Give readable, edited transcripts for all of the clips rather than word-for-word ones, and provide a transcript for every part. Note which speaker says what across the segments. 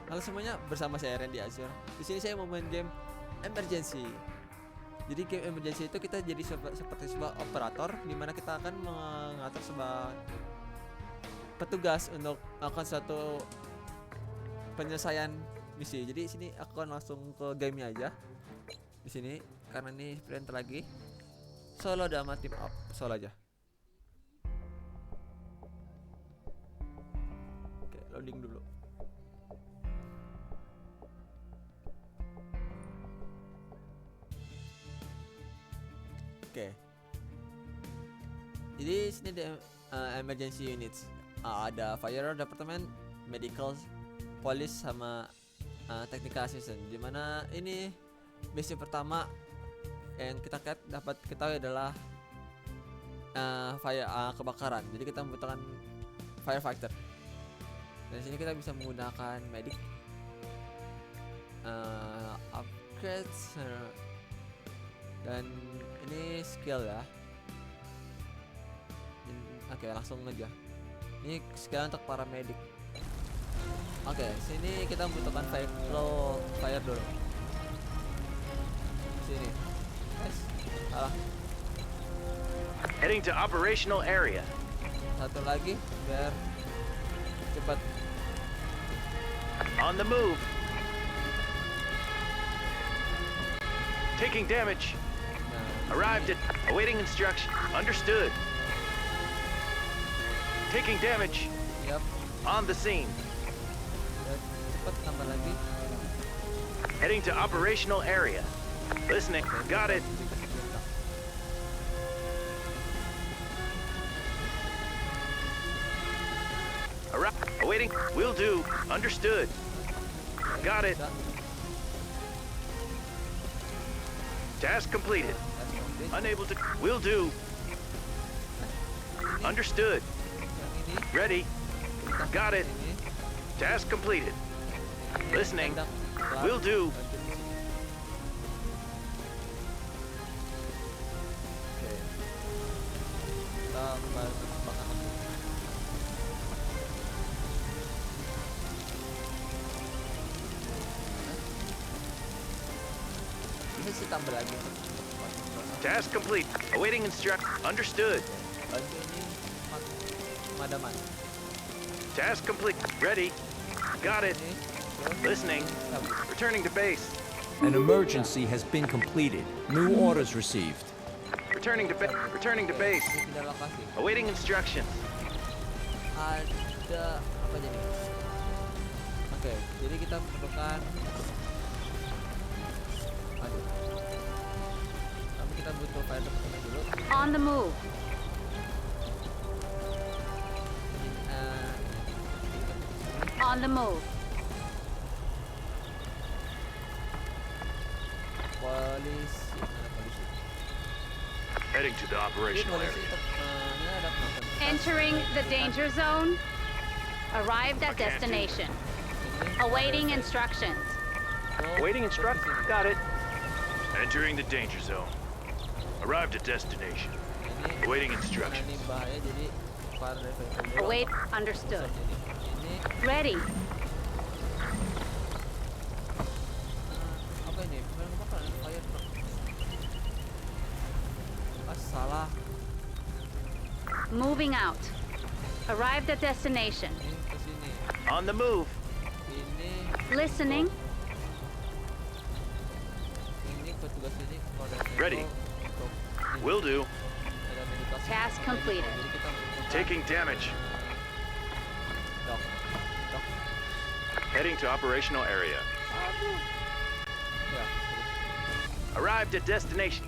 Speaker 1: Halo semuanya, bersama saya Rendy Asura. Di sini saya mau main game emergency. Jadi game emergency itu kita jadi seperti sebuah operator di mana kita akan mengatur sebuah petugas untuk melakukan suatu penyelesaian misi. Jadi sini aku akan langsung ke gamenya aja. Di sini karena ini sprint lagi. Solo sama team up, solo aja. Oke, loading dulu. Oke. Jadi sini ada emergency units. Ada fire department, medical, police sama technical assistant. Dimana ini misi pertama yang kita dapat ketahui adalah kebakaran. Jadi kita membutuhkan firefighter. Dan sini kita bisa menggunakan medic, upgrades, dan ini skill ya. Oke, langsung aja. Ini skill untuk para medik. Oke, sini kita membutuhkan fire dulu. Sini. Guys, salah.
Speaker 2: Heading to operational area.
Speaker 1: Satu lagi biar cepat.
Speaker 2: On the move. Taking damage. Arrived at awaiting instruction. Understood. Taking damage.
Speaker 1: Yap.
Speaker 2: On the scene.
Speaker 1: Cepat tambah lagi.
Speaker 2: Heading to operational area. Listening. Got it. Awaiting. Will do. Understood. Got it. Task completed. Unable to. Will do. Understood. Ready. Got it. Task completed. Listening. Will do.
Speaker 1: Bisa tambah lagi.
Speaker 2: Task complete. Awaiting instruct. Understood.
Speaker 1: Pemadaman.
Speaker 2: Task complete. Ready. Got it. Listening. Returning to base.
Speaker 3: An emergency has been completed. New orders received.
Speaker 2: Returning to base. Awaiting instructions.
Speaker 1: Ada apa jadi? Oke, jadi kita perlukan. Aduh. Tapi kita butuh fire department dulu.
Speaker 4: On the move. On the move.
Speaker 1: Polisi, mana polisi?
Speaker 2: Heading to the
Speaker 1: Ini
Speaker 2: operational
Speaker 1: polisi
Speaker 2: area.
Speaker 1: ini ada penonton.
Speaker 4: Entering the danger zone. Arrived at destination. Awaiting instructions.
Speaker 2: Awaiting instruct. Got it. Entering the danger zone. Arrived at destination. Awaiting instructions.
Speaker 1: Ini bahaya jadi fire department dulu.
Speaker 4: Await. Understood.
Speaker 1: Ini
Speaker 4: Ready.
Speaker 1: apa ini? Fire truck. Salah.
Speaker 4: Moving out. Arrived at destination.
Speaker 1: Ini ke sini.
Speaker 2: On the move.
Speaker 1: Ini
Speaker 4: Listening.
Speaker 1: ini petugas ini kepada
Speaker 2: Ready.
Speaker 1: untuk ini.
Speaker 2: Will do.
Speaker 1: Ada medikasi.
Speaker 4: Task completed.
Speaker 1: Jadi kita membutuhkan,
Speaker 2: Taking damage.
Speaker 1: dok.
Speaker 2: Heading to operational area.
Speaker 1: Aduh. Ya.
Speaker 2: Arrived at destination.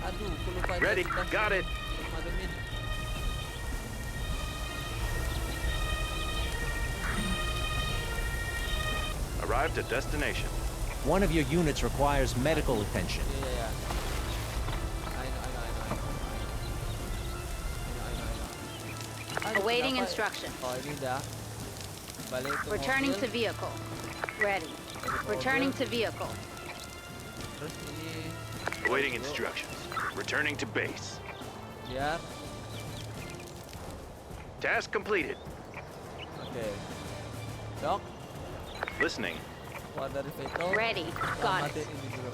Speaker 1: Aduh, aku lupa.
Speaker 2: Ready.
Speaker 1: identitas
Speaker 2: Got it.
Speaker 1: Mademin.
Speaker 2: Arrived at destination.
Speaker 3: One of your units requires medical attention.
Speaker 1: Iya. I know. Aduh,
Speaker 4: Awaiting
Speaker 1: kenapa?
Speaker 4: instruction.
Speaker 1: Oh, ini udah. Balik ke
Speaker 4: Returning to
Speaker 1: mobil.
Speaker 4: vehicle. Ready. Returning to vehicle.
Speaker 1: Terus ini
Speaker 2: Awaiting instructions. Returning to base.
Speaker 1: biar
Speaker 2: Task completed.
Speaker 1: oke. Oke. Dok,
Speaker 2: Listening.
Speaker 1: keluar dari vehicle.
Speaker 4: Ready. Got
Speaker 1: Amatin
Speaker 4: it.
Speaker 1: ini dulu.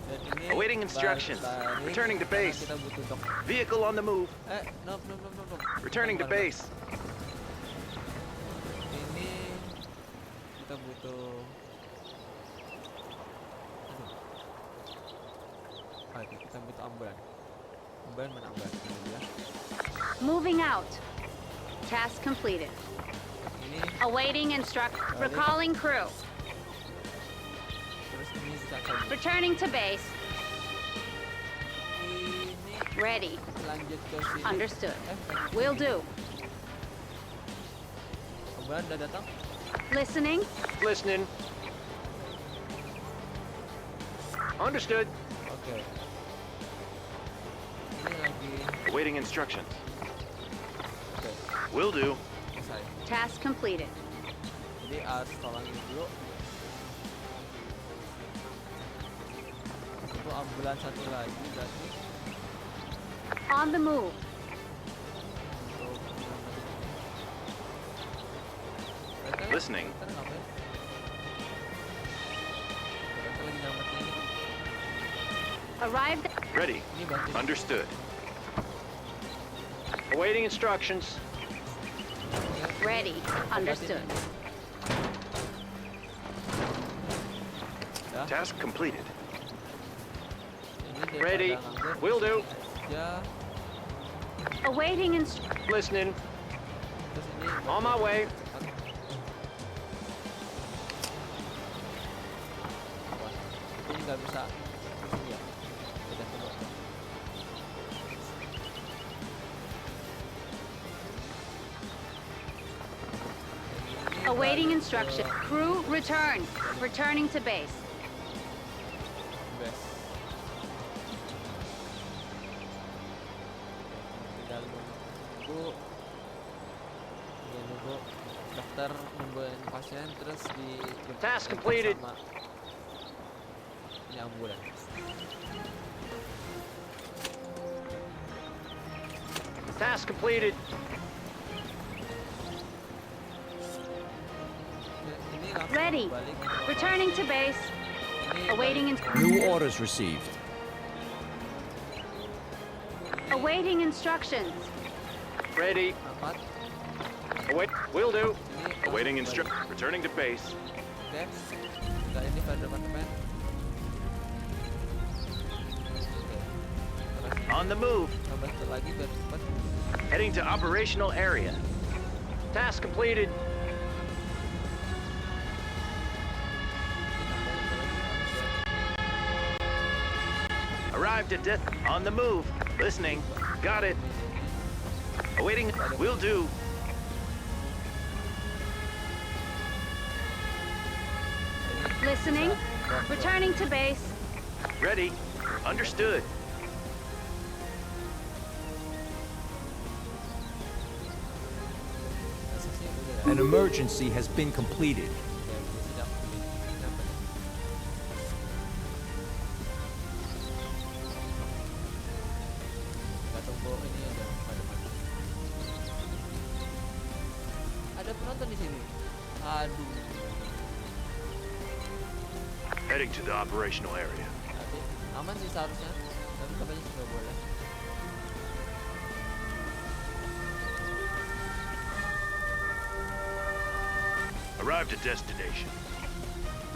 Speaker 1: Dan ini
Speaker 2: Awaiting instructions.
Speaker 1: balik,
Speaker 2: Returning to
Speaker 1: karena
Speaker 2: base.
Speaker 1: Kita butuh dok.
Speaker 2: Vehicle on the move.
Speaker 1: No.
Speaker 2: Returning to
Speaker 1: Bentar,
Speaker 2: base.
Speaker 1: Ini kita butuh. Aduh. Kita butuh ambulan. Ambulan mana ambulan? Ini ya.
Speaker 4: Moving out. Task completed.
Speaker 1: Ini
Speaker 4: Awaiting Recalling crew.
Speaker 1: terus ini kita cabut.
Speaker 4: Returning to base.
Speaker 1: Ini
Speaker 4: Ready.
Speaker 1: lanjut ke sini.
Speaker 4: Understood.
Speaker 1: Lanjut ke
Speaker 4: Will
Speaker 1: sini.
Speaker 4: do.
Speaker 1: Ambulan udah datang.
Speaker 4: Listening.
Speaker 2: Listening. Understood.
Speaker 1: Oke. Ini lagi.
Speaker 2: Awaiting instructions.
Speaker 1: Oke.
Speaker 2: Will do.
Speaker 1: Selesai.
Speaker 4: Task completed.
Speaker 1: Jadi harus tolongin dulu. Itu ambulan satu lagi berarti
Speaker 4: On the move.
Speaker 1: untuk mereka
Speaker 2: Listening.
Speaker 1: Mereka ngapain? Mereka lagi nyelamatin ini.
Speaker 4: Arrived.
Speaker 2: Ready.
Speaker 1: Ini bantuin.
Speaker 2: Understood. Awaiting instructions.
Speaker 1: Oke,
Speaker 4: Ready.
Speaker 1: obatin
Speaker 4: Understood.
Speaker 1: ini. Ya,
Speaker 2: Task completed.
Speaker 1: ini daripada
Speaker 2: Ready.
Speaker 1: nganggur,
Speaker 2: Will do.
Speaker 1: Ya,
Speaker 4: Awaiting
Speaker 2: Listening.
Speaker 1: terus ini
Speaker 2: On my way.
Speaker 1: Apa? Ini nggak bisa. Iya. Udah coba. Ini
Speaker 4: Awaiting
Speaker 1: balik
Speaker 4: instruction.
Speaker 1: ke
Speaker 4: Crew return. Returning to base.
Speaker 1: base. Tinggal nunggu. Ya, nunggu dokter nemuin pasien terus di
Speaker 2: Task completed.
Speaker 1: sama ini ambulan.
Speaker 2: Task completed.
Speaker 1: Ini langsung
Speaker 4: Ready.
Speaker 1: balik.
Speaker 4: Returning to base.
Speaker 1: Ini
Speaker 4: Awaiting
Speaker 1: balik.
Speaker 3: New orders received.
Speaker 4: Awaiting instructions.
Speaker 2: Ready.
Speaker 1: Angkat.
Speaker 2: Await. Will do.
Speaker 1: Ini
Speaker 2: Awaiting
Speaker 1: langsung
Speaker 2: instruct.
Speaker 1: balik.
Speaker 2: Returning to base.
Speaker 1: Oke. Nah, ini pada departemen. Oke. Terus
Speaker 2: On the move.
Speaker 1: kita bantu lagi biar cepat.
Speaker 2: Heading to operational area. Task completed.
Speaker 1: Ini tambah lagi biar
Speaker 2: Arrived at death. On the move. Listening. Got it. Awaiting. Will do.
Speaker 1: ini
Speaker 4: Listening.
Speaker 1: bisa.
Speaker 4: Returning to base.
Speaker 2: Ready. Understood.
Speaker 1: Masa sih udah ya?
Speaker 3: An emergency has been completed.
Speaker 1: Oke, sedang ini apa nih? Kita tunggu ini aja pada mati. Ada penonton di sini. Aduh.
Speaker 2: Heading to the operational area.
Speaker 1: Tapi aman sih seharusnya. Tapi katanya sih nggak boleh.
Speaker 2: Arrived at destination.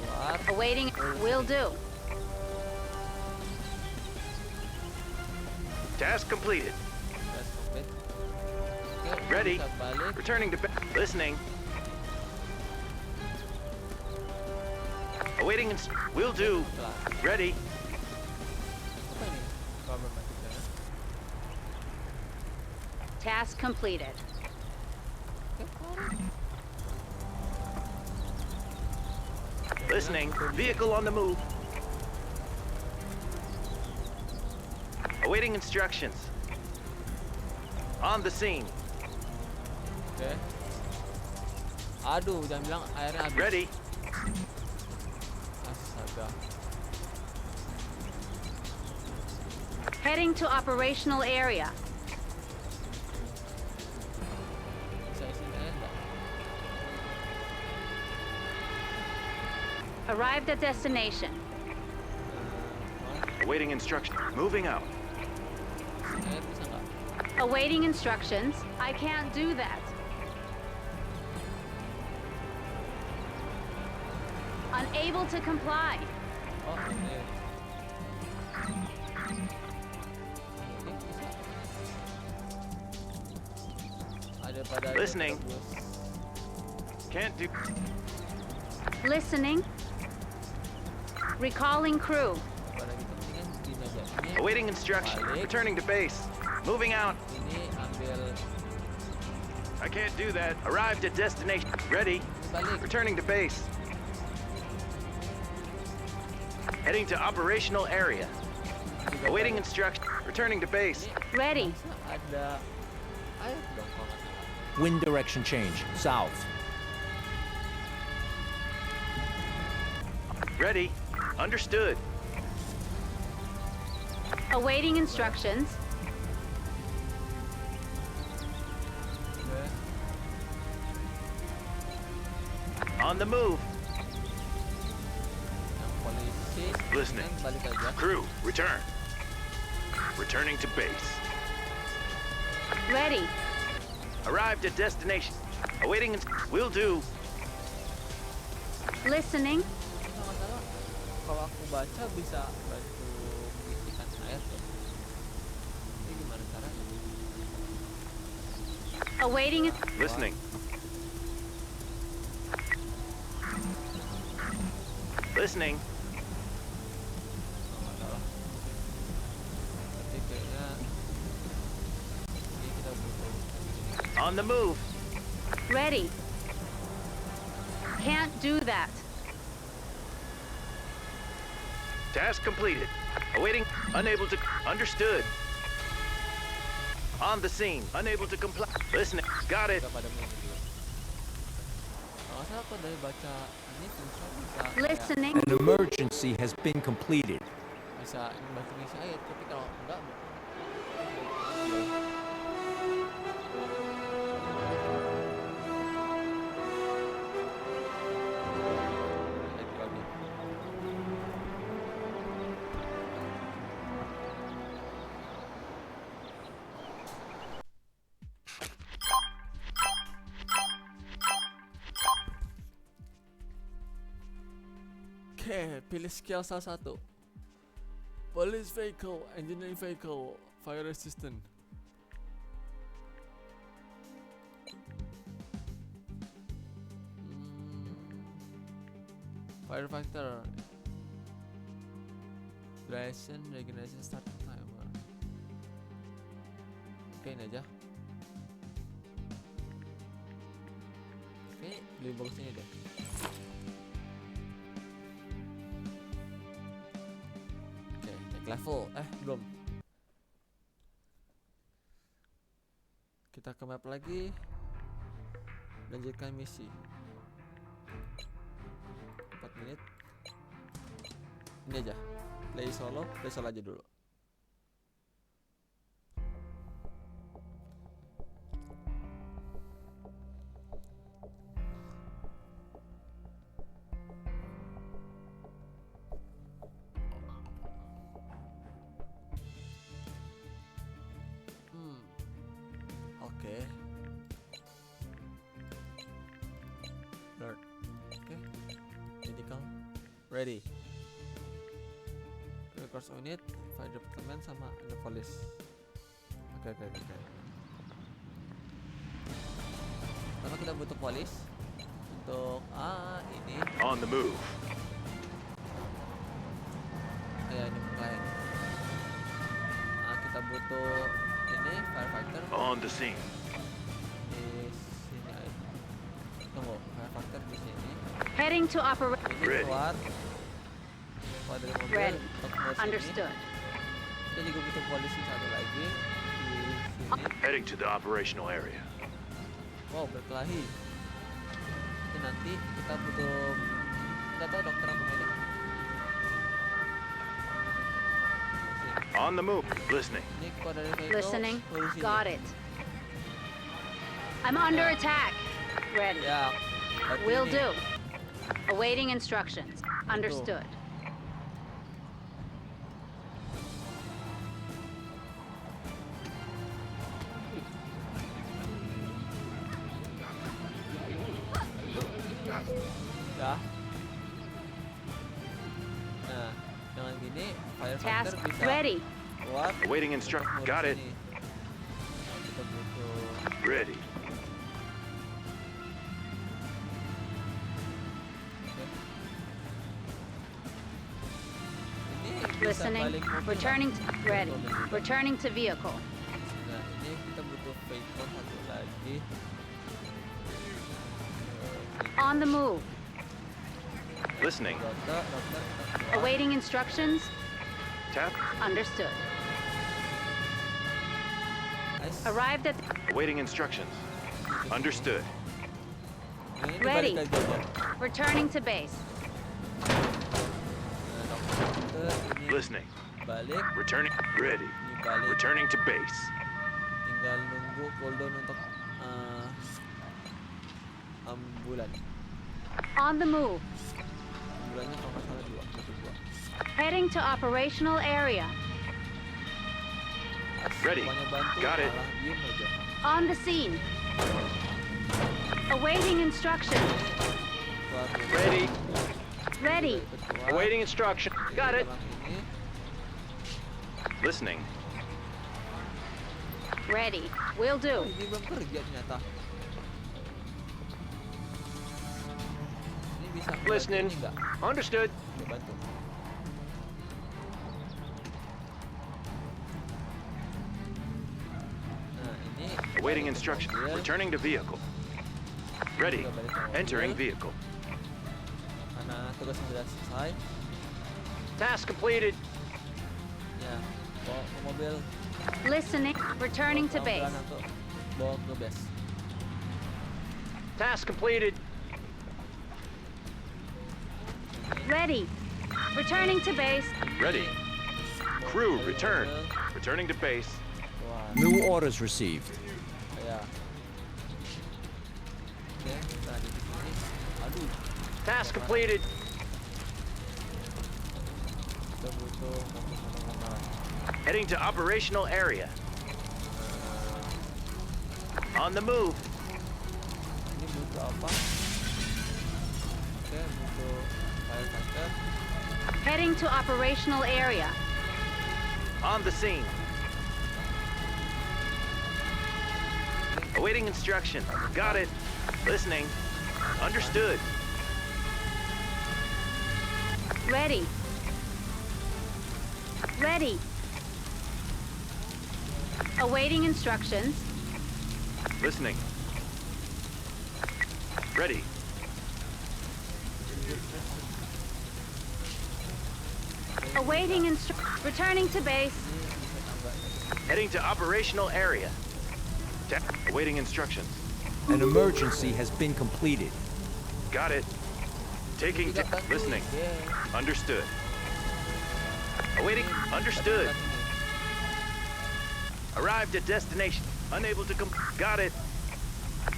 Speaker 1: Keluar.
Speaker 4: Awaiting. Will do.
Speaker 2: Task completed.
Speaker 1: Gas komplit. Oke,
Speaker 2: Ready.
Speaker 1: bisa balik.
Speaker 2: Returning to listening. Awaiting. Will do.
Speaker 1: Setelah
Speaker 2: Ready.
Speaker 1: apa ini? Problem matikan.
Speaker 4: Task completed.
Speaker 1: Oke, keluar.
Speaker 2: Listening. Vehicle on the move. Awaiting instructions. On the scene.
Speaker 1: Oke. Aduh, jangan bilang airnya habis.
Speaker 2: Ready.
Speaker 1: Astaga.
Speaker 4: Heading to operational area.
Speaker 1: Bisa isi air nggak?
Speaker 4: Arrived at destination.
Speaker 2: Awaiting instruction. Moving out.
Speaker 1: Air bisa nggak?
Speaker 4: Awaiting instructions. I can't do that. Unable to comply.
Speaker 1: Oh ini. Oke, bisa. Ada pada
Speaker 2: Listening. Can't do.
Speaker 4: Listening. Recalling crew.
Speaker 1: Pada kita mendingan gini aja. Ini
Speaker 2: Awaiting instruction.
Speaker 1: balik.
Speaker 2: Returning to base. Moving out.
Speaker 1: Ini ambil.
Speaker 2: I can't do that. Arrived at destination. Ready.
Speaker 1: Ini balik.
Speaker 2: Returning to base. Heading to operational area.
Speaker 1: Juga
Speaker 2: Awaiting
Speaker 1: balik.
Speaker 2: instruction. Returning to base.
Speaker 1: Ini
Speaker 4: Ready.
Speaker 1: masa ada air dong kalau nggak salah.
Speaker 3: Wind direction change. South.
Speaker 2: Ready. Understood.
Speaker 4: Awaiting instructions.
Speaker 1: Oke.
Speaker 2: On the move.
Speaker 1: Yang polisi
Speaker 2: Listening.
Speaker 1: mendingan balik aja.
Speaker 2: Crew, return. Returning to base.
Speaker 4: Ready.
Speaker 2: Arrived at destination. Awaiting. Will do.
Speaker 4: Listening.
Speaker 1: Kalau nggak salah, kalau aku baca bisa bantu mengisikan air tuh. Ini gimana caranya?
Speaker 4: Awaiting.
Speaker 2: Listening. Listening.
Speaker 1: Kalau nggak salah. Tapi kayaknya ini kita butuh.
Speaker 2: On the move.
Speaker 4: Ready. Can't do that.
Speaker 2: Task completed. Awaiting. Unable to. Understood. On the scene. Unable to comply. Listening. Got it.
Speaker 1: Kita pada main dulu. Kalau nggak salah aku dari baca ini tulisan bisa
Speaker 4: Listening.
Speaker 3: An emergency has been completed.
Speaker 1: bisa bantu ngisi air, tapi kalau enggak lagi. Oke, pilih skill salah satu. Police vehicle, engineering vehicle, fire resistant. Firefighter. Duration, regeneration, start timer. Oke, ini aja. Oke, lebih bagus ini deh. Oke, naik level. Belum. Kita ke map lagi. Lanjutkan misi. 4 menit. Ini aja. Play solo aja dulu. Oke. Learn. Oke. Medical. Ready. Records unit, fire department sama ada police. Oke. Pertama kita butuh police untuk ini.
Speaker 2: On the move.
Speaker 1: Ini klien. Kita butuh ini firefighter
Speaker 2: On the scene.
Speaker 1: di sini aja. Tunggu, firefighter di sini.
Speaker 4: Heading to operate.
Speaker 1: Ini
Speaker 2: Ready.
Speaker 1: keluar dari mobil
Speaker 4: Ready.
Speaker 1: untuk ke sini.
Speaker 4: Understood.
Speaker 1: Kita juga butuh polisi satu lagi di sini.
Speaker 2: Heading to the operational area.
Speaker 1: Wow, berkelahi. Itu nanti kita butuh, nggak tahu dokter apa medik.
Speaker 2: On the move. Listening.
Speaker 1: Ini kepada dari vehicle,
Speaker 4: Listening.
Speaker 1: polisi.
Speaker 4: Got it. I'm under attack. Ready.
Speaker 1: Ya, berarti
Speaker 4: Will
Speaker 1: ini.
Speaker 4: do. Awaiting instructions. Understood.
Speaker 1: Ya. Nah, dengan gini
Speaker 4: Task
Speaker 1: firefighter bisa
Speaker 4: ready.
Speaker 1: keluar.
Speaker 2: Awaiting instruction. Got it.
Speaker 1: Sini. Kita butuh
Speaker 2: Ready.
Speaker 1: ini bisa
Speaker 4: Listening.
Speaker 1: balik mobil.
Speaker 4: Returning to ready.
Speaker 1: Mobil.
Speaker 4: Returning to vehicle.
Speaker 1: Nah, ini kita butuh vehicle satu lagi.
Speaker 4: On the move.
Speaker 2: Listening.
Speaker 1: Dokter.
Speaker 4: Awaiting instructions.
Speaker 2: Tap.
Speaker 4: Understood.
Speaker 1: Nice.
Speaker 4: Arrived at
Speaker 2: Awaiting instructions. Understood.
Speaker 1: Nah, ini
Speaker 4: Ready.
Speaker 1: balik lagi aja.
Speaker 4: returning to base.
Speaker 1: Nah, dokter ini
Speaker 2: Listening.
Speaker 1: balik.
Speaker 2: Returning. Ready.
Speaker 1: Ini balik.
Speaker 2: Returning to base.
Speaker 1: Tinggal nunggu cooldown untuk ambulan.
Speaker 4: On the move.
Speaker 1: Ambulannya kalau nggak salah dua.
Speaker 4: Heading to operational area.
Speaker 2: Ready.
Speaker 1: Pokoknya bantu,
Speaker 2: Got it.
Speaker 1: malah diem aja.
Speaker 4: On the scene. Awaiting instruction.
Speaker 1: Keluar dulu.
Speaker 2: Ready.
Speaker 4: Ready.
Speaker 1: Ikut keluar.
Speaker 2: Awaiting instruction. Got it.
Speaker 1: Setelah ini,
Speaker 2: Listening.
Speaker 4: Ready. Will
Speaker 1: oh,
Speaker 4: do.
Speaker 1: ini belum kerja ternyata. Ini bisa bantu
Speaker 2: Listening.
Speaker 1: ini nggak?
Speaker 2: Understood.
Speaker 1: Bisa bantu. Nah, ini
Speaker 2: Awaiting
Speaker 1: balik ke
Speaker 2: instruction.
Speaker 1: mobil.
Speaker 2: Returning to vehicle. Ready.
Speaker 1: Kita balik ke mobil.
Speaker 2: Entering vehicle.
Speaker 1: Karena tugasnya sudah selesai.
Speaker 2: Task completed.
Speaker 1: Ya, bawa ke mobil.
Speaker 4: Listening. Returning to
Speaker 1: Bawa
Speaker 4: base.
Speaker 1: ambulan untuk bawa ke base.
Speaker 2: Task completed.
Speaker 4: Ready. Returning to base.
Speaker 2: Ready.
Speaker 1: Bawa
Speaker 2: Crew
Speaker 1: ke
Speaker 2: return.
Speaker 1: mobil.
Speaker 2: Returning to base.
Speaker 1: Wah,
Speaker 3: New orders received.
Speaker 1: ya. Oke, kita ada di sini. Aduh,
Speaker 2: Task completed.
Speaker 1: kita butuh mobil.
Speaker 2: Heading to operational area. On the move.
Speaker 1: Ini butuh apa? Oke, butuh firefighter.
Speaker 4: Heading to operational area.
Speaker 2: On the scene. Awaiting instruction. Got it. Listening. Understood.
Speaker 4: Ready. Ready. Awaiting instructions.
Speaker 2: Listening. Ready.
Speaker 4: Awaiting returning to base.
Speaker 2: Heading to operational area. Awaiting instructions.
Speaker 3: An emergency has been completed.
Speaker 2: Got it. Taking.
Speaker 1: Tidak bantu.
Speaker 2: Listening.
Speaker 1: Oke.
Speaker 2: Understood. Awaiting. Understood. Arrived at destination. Unable to Got it.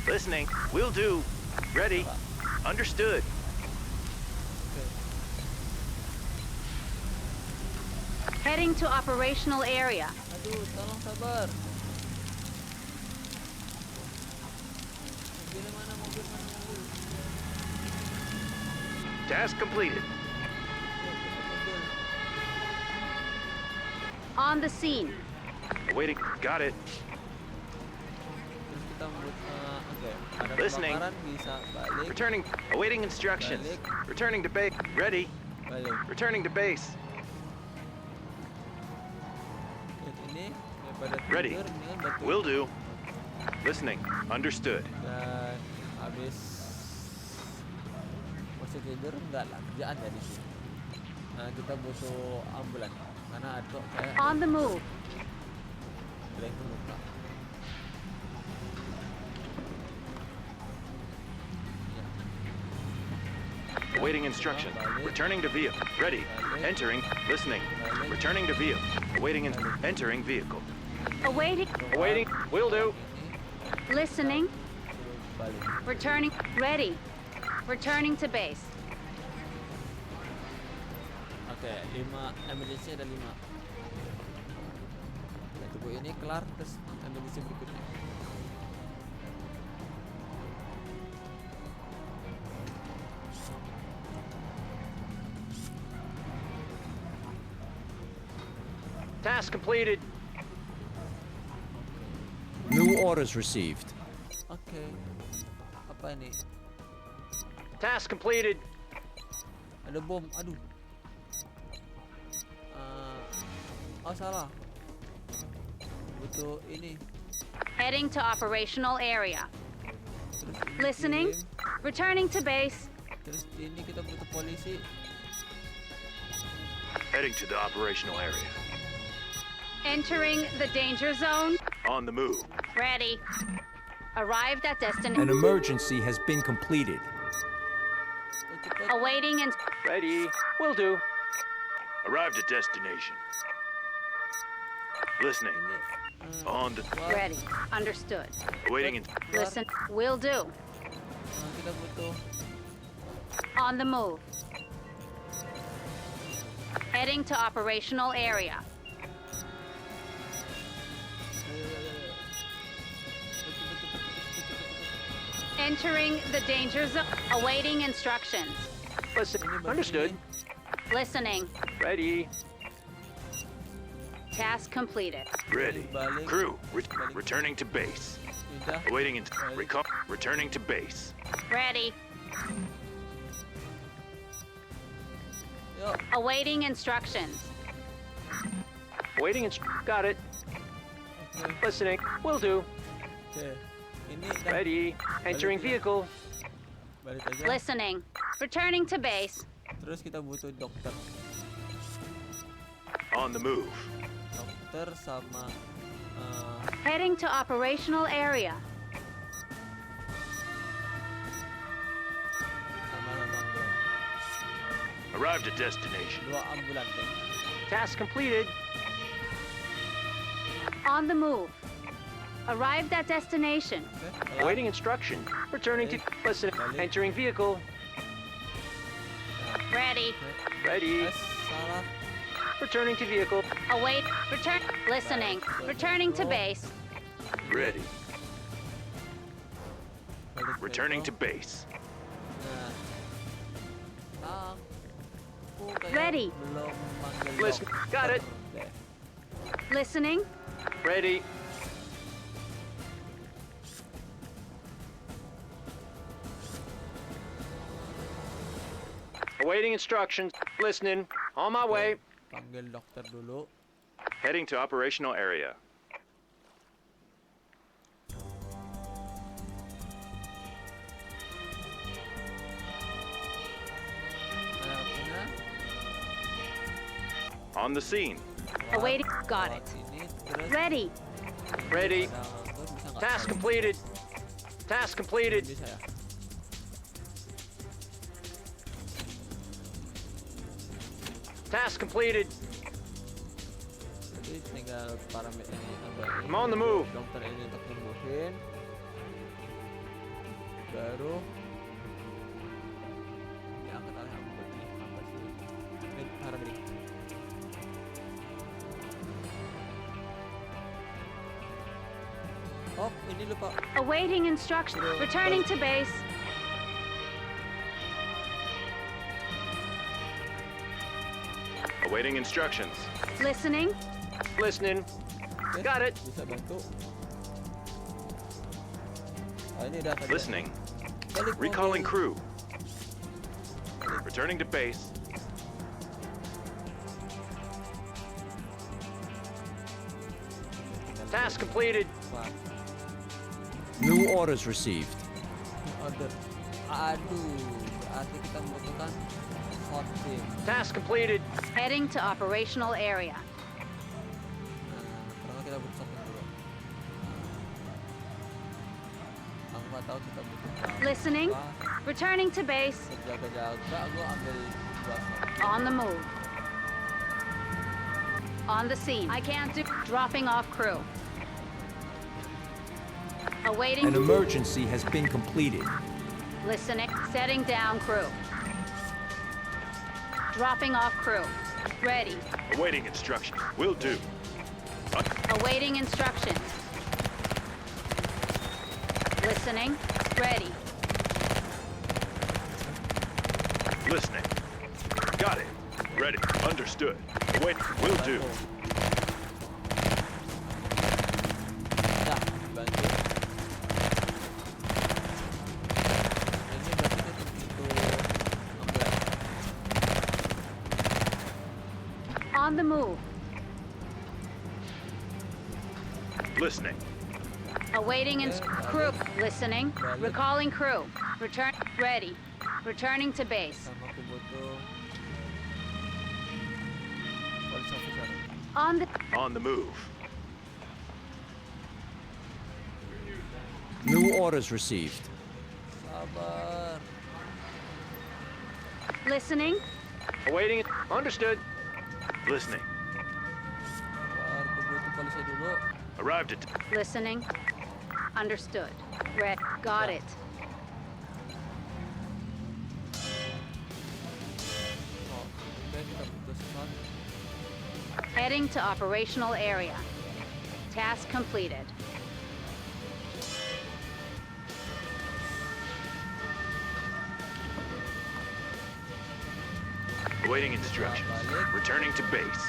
Speaker 2: Listening. Will do. Ready. Understood.
Speaker 4: Heading to operational area.
Speaker 1: Aduh, tolong sabar. Mobil mana? Mobil.
Speaker 2: Task completed.
Speaker 1: Mobil.
Speaker 4: On the scene.
Speaker 2: Awaiting. Got it.
Speaker 1: Terus kita oke. Ada
Speaker 2: Listening.
Speaker 1: kebakaran, bisa balik.
Speaker 2: Returning. Awaiting instructions. Returning to base. Ready.
Speaker 1: Balik.
Speaker 2: Returning to base.
Speaker 1: Dan ini daripada
Speaker 2: Ready.
Speaker 1: tidur, mendingan bantu.
Speaker 2: Will do. Listening. Understood.
Speaker 1: Dan habis masih tidur enggak lah, kerjaan ya di sini. Nah, kita butuh ambulan karena ada kayak
Speaker 4: On the move.
Speaker 1: ada yang luka. Ya.
Speaker 2: Awaiting instruction. Returning to vehicle. Ready. Entering. Listening. Returning to vehicle. Awaiting. Entering vehicle.
Speaker 4: Awaiting.
Speaker 2: Awaiting. Will do.
Speaker 1: Ini
Speaker 4: Listening.
Speaker 1: suruh balik.
Speaker 4: Returning. Ready. Returning to base.
Speaker 1: Oke, 5 emergency ada 5. Kita tunggu ini kelar terus emergency berikutnya.
Speaker 2: Task completed.
Speaker 3: New orders received.
Speaker 1: Oke. Apa ini?
Speaker 2: Task completed.
Speaker 1: Ada bom. Aduh. Oh salah. Butuh ini.
Speaker 4: Heading to operational area.
Speaker 1: Terus ini
Speaker 4: Listening.
Speaker 1: kirim.
Speaker 4: Returning to base.
Speaker 1: Terus ini kita butuh polisi.
Speaker 2: Heading to the operational area.
Speaker 4: Entering the danger zone.
Speaker 2: On the move.
Speaker 4: Ready. Arrived at
Speaker 3: An
Speaker 4: destination.
Speaker 3: emergency has been completed.
Speaker 1: Cepet.
Speaker 4: Awaiting and
Speaker 2: Ready. Will do. Arrived at destination. Listening.
Speaker 1: Ini.
Speaker 2: On the.
Speaker 1: Wah,
Speaker 4: ready. Understood.
Speaker 2: Waiting in.
Speaker 4: Listen. Will do.
Speaker 1: kita butuh.
Speaker 4: On the move. Heading to operational area. Entering the danger zone. Awaiting instructions.
Speaker 2: Listen.
Speaker 1: Ini baru
Speaker 2: Understood.
Speaker 1: ini.
Speaker 4: Listening.
Speaker 2: Ready.
Speaker 4: Task completed.
Speaker 2: Ready.
Speaker 1: Balik.
Speaker 2: Crew. Returning to base.
Speaker 1: Udah.
Speaker 2: Awaiting in.
Speaker 1: Balik.
Speaker 2: Returning to base.
Speaker 4: Ready.
Speaker 1: Yuk.
Speaker 4: Awaiting instructions.
Speaker 2: Waiting in. Got it.
Speaker 1: Oke.
Speaker 2: Listening. Will do.
Speaker 1: Oke. Ini dah.
Speaker 2: Ready. Entering vehicle.
Speaker 1: Balik aja.
Speaker 4: Listening. Returning to base.
Speaker 1: Terus kita butuh dokter.
Speaker 2: On the move.
Speaker 1: Dokter sama
Speaker 4: Heading to operational area.
Speaker 1: sama ambulan.
Speaker 2: Arrived at destination.
Speaker 1: 2 ambulan kan.
Speaker 2: Task completed.
Speaker 4: On the move. Arrived at destination.
Speaker 1: Oke. kelar.
Speaker 2: Awaiting instruction. Returning to. Listen. Entering vehicle.
Speaker 1: Nah,
Speaker 4: Ready.
Speaker 1: oke.
Speaker 2: Ready.
Speaker 1: Salah.
Speaker 2: Returning to vehicle.
Speaker 4: Await. Return. Listening. Returning to base.
Speaker 2: Ready.
Speaker 1: Balik ke
Speaker 2: Returning to
Speaker 1: itu.
Speaker 2: base.
Speaker 1: Nah. Aku kayak
Speaker 4: Ready.
Speaker 1: belum manggil
Speaker 2: Listen.
Speaker 1: dokter
Speaker 2: Got it.
Speaker 1: deh.
Speaker 4: Listening.
Speaker 2: Ready. Awaiting instructions. Listening. On my way.
Speaker 1: Panggil dokter dulu.
Speaker 2: Heading to operational area.
Speaker 1: Punya.
Speaker 2: On the scene.
Speaker 4: Awaiting. Got it.
Speaker 1: Sini terus.
Speaker 4: Ready.
Speaker 2: Ready.
Speaker 1: Ada dokter, bisa nggak?
Speaker 2: Task completed. Task completed.
Speaker 1: Bisa ya.
Speaker 2: Task completed.
Speaker 1: Jadi tinggal parameter ini abang
Speaker 2: I'm on the move.
Speaker 1: dokter ini untuk nyembuhin. Baru diangkat oleh ambulans. Apa sih? Ini paramedik. Oh, ini lupa.
Speaker 4: Awaiting instruction. Returning to base.
Speaker 2: Awaiting instructions.
Speaker 4: Listening.
Speaker 2: Listening.
Speaker 1: Oke,
Speaker 2: Got it.
Speaker 1: Bisa bantu. Oh, ini udah tadi.
Speaker 2: Listening.
Speaker 1: Balik
Speaker 2: Recalling
Speaker 1: mobil.
Speaker 2: crew. Returning to base. Task completed.
Speaker 1: Wah,
Speaker 3: New orders received.
Speaker 1: order. Aduh, berarti kita membutuhkan hot team.
Speaker 2: Task completed.
Speaker 4: Heading to operational area.
Speaker 1: Nah, pertama kita butuh satu dulu. Aku nggak tahu kita butuh berapa.
Speaker 4: Listening. Returning to base.
Speaker 1: Jaga-jaga, aku ambil 2 shot.
Speaker 4: On the move. On the scene. I can't do. Dropping off crew. Awaiting.
Speaker 3: An emergency has been completed.
Speaker 4: Listening. Setting down crew. Dropping off crew. Ready.
Speaker 2: Awaiting instruction. Will do.
Speaker 4: Awaiting instructions. Listening. Ready.
Speaker 2: Listening. Got it. Ready. Understood. Wait. Will do.
Speaker 1: Dah, bantu. Ini berarti kita pintu 16.
Speaker 4: On the move.
Speaker 2: Listening.
Speaker 4: Awaiting crew. Listening. Recalling crew. Return. Ready. Returning to base.
Speaker 1: Sama aku butuh police officer.
Speaker 2: On the move.
Speaker 3: New orders received.
Speaker 1: Sabar.
Speaker 4: Listening.
Speaker 2: Awaiting. Understood. Listening.
Speaker 1: Sabar, aku butuh polisi dulu.
Speaker 2: Arrived at.
Speaker 4: Listening. Understood. Got it.
Speaker 1: Oh, oke, kita putuskan.
Speaker 4: Heading to operational area. Task completed.
Speaker 2: Awaiting instructions. Returning to base.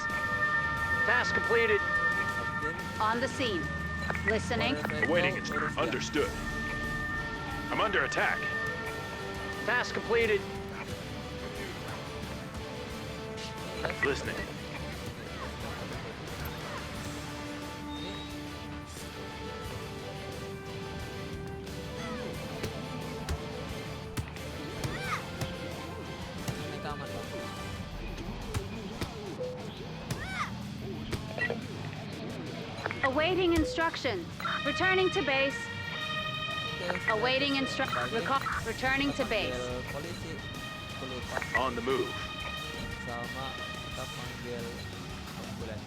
Speaker 2: Task completed.
Speaker 1: Captain,
Speaker 4: On the scene. Listening.
Speaker 2: Awaiting instructions. Understood. I'm under attack. Task completed. Listening.
Speaker 1: Ini kamar, Pak.
Speaker 4: Awaiting instruction. Returning to base.
Speaker 1: Oke,
Speaker 4: Awaiting
Speaker 1: balik.
Speaker 4: Returning to base.
Speaker 1: Panggil polisi. Aku lupa.
Speaker 2: On the move.
Speaker 1: Sama kita panggil ambulan.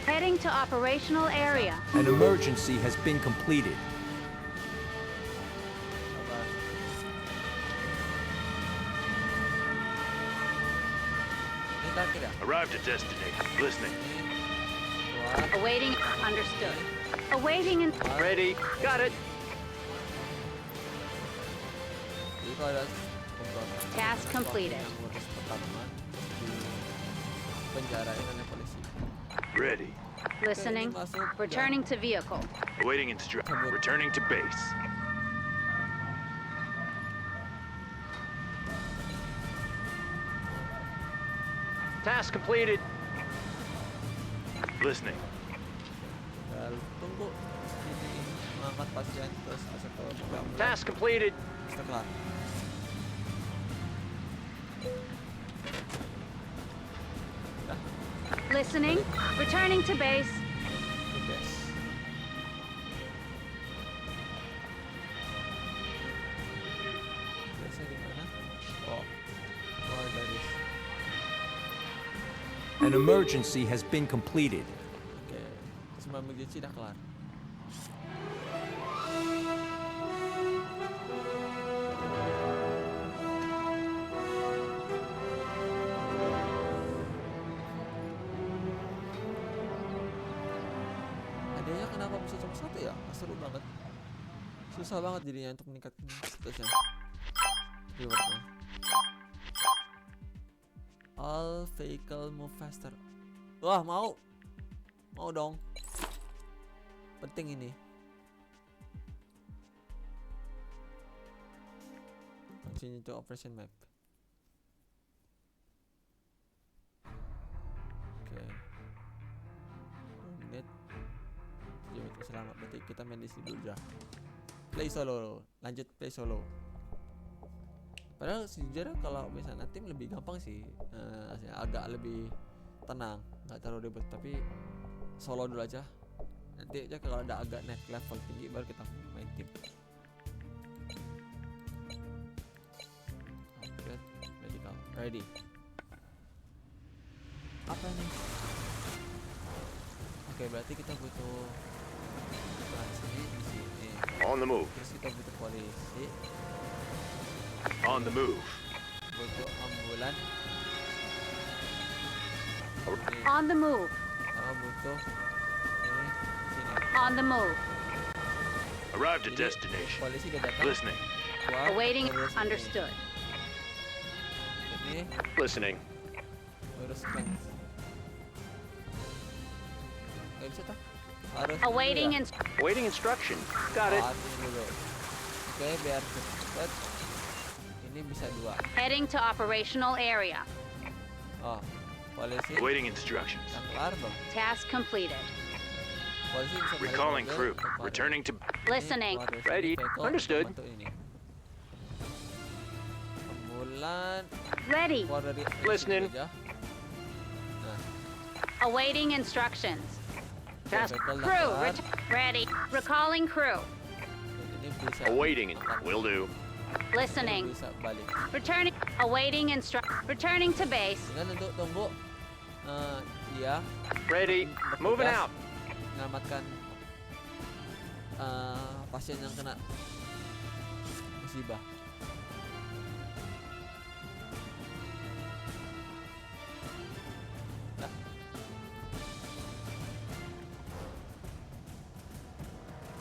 Speaker 4: Heading to operational area.
Speaker 3: An emergency has been completed.
Speaker 1: Sabar. Ini terakhir ya?
Speaker 2: Arrived at destination. Listening.
Speaker 1: Ini keluar.
Speaker 4: Awaiting. Understood. Awaiting in.
Speaker 2: Ready. Got it.
Speaker 1: Jadi kalau ada pemberontakan,
Speaker 4: Task
Speaker 1: waktu
Speaker 4: completed.
Speaker 1: yang ngurus pertarungan di penjarain oleh polisi.
Speaker 2: Ready.
Speaker 4: Listening. Returning to vehicle.
Speaker 2: Awaiting instruction. Returning to base. Task completed. Listening.
Speaker 1: Lalu tunggu ini mengangkat pasien terus masuk ke mobil ambulan.
Speaker 2: Task completed.
Speaker 1: Kita kelar. Udah,
Speaker 4: Listening. Returning to base.
Speaker 1: tugas. Tugasnya di mana? Oh, dari.
Speaker 3: An emergency has been completed.
Speaker 1: Oke, semua emergency udah kelar. Adanya kenapa bisa cuma satu ya? Seru banget. Susah banget jadinya untuk meningkatkan statusnya. Rewardnya. All vehicle move faster. Wah, mau dong. Penting ini. Continue to operation map. Oke. 2 menit. 7 menit selamat. Berarti kita main di sini dulu ya. Play solo. Lanjut play solo. Padahal sejujurnya kalau misalnya tim lebih gampang sih, agak lebih tenang, nggak terlalu ribet. Tapi solo dulu aja. Nanti aja kalau ada agak naik level tinggi baru kita main tim. Upgrade medical ready. Apa nih? Oke, berarti kita butuh di sini.
Speaker 2: On the move.
Speaker 1: Terus kita butuh polisi.
Speaker 2: On the move.
Speaker 1: Butuh ambulan. Ini
Speaker 4: On the move.
Speaker 1: butuh ini sini.
Speaker 4: On the move.
Speaker 2: Arrived at
Speaker 1: Jadi,
Speaker 2: destination.
Speaker 1: polisi udah datang.
Speaker 2: Listening.
Speaker 1: Keluar,
Speaker 4: Awaiting.
Speaker 1: urus ini.
Speaker 4: Understood.
Speaker 1: Ini
Speaker 2: Listening.
Speaker 1: urus fans. Gak bisa tak? Harus ini
Speaker 4: Awaiting
Speaker 1: dulu ya?
Speaker 2: Waiting instruction. Got it.
Speaker 1: Oh, ini dulu. Oke, biar cepet. Ini bisa 2.
Speaker 4: Heading to operational area.
Speaker 1: Oh, polisi
Speaker 2: Waiting instructions.
Speaker 1: yang kelar bang.
Speaker 4: Task completed.
Speaker 1: Polisi bisa balik
Speaker 2: Recalling
Speaker 1: mobil,
Speaker 2: crew.
Speaker 1: keluar.
Speaker 2: Returning to.
Speaker 1: Ini
Speaker 4: Listening.
Speaker 1: keluar dari
Speaker 2: Ready.
Speaker 1: sini, vehicle,
Speaker 2: Understood.
Speaker 1: bantu ini. Ambulan
Speaker 4: Ready.
Speaker 1: keluar dari
Speaker 2: Listening.
Speaker 1: sini aja. Nah,
Speaker 4: Awaiting instructions. Task
Speaker 1: vehicle udah
Speaker 4: crew.
Speaker 1: kelar.
Speaker 4: Ready. Recalling crew.
Speaker 1: Ini bisa
Speaker 2: Awaiting. Will do.
Speaker 1: ini
Speaker 4: Listening.
Speaker 1: bisa balik.
Speaker 4: Returning. Awaiting Returning to base.
Speaker 1: Dengan untuk tunggu dia
Speaker 2: Ready. Moving
Speaker 1: bertugas
Speaker 2: out.
Speaker 1: menyelamatkan pasien yang kena musibah. Ya.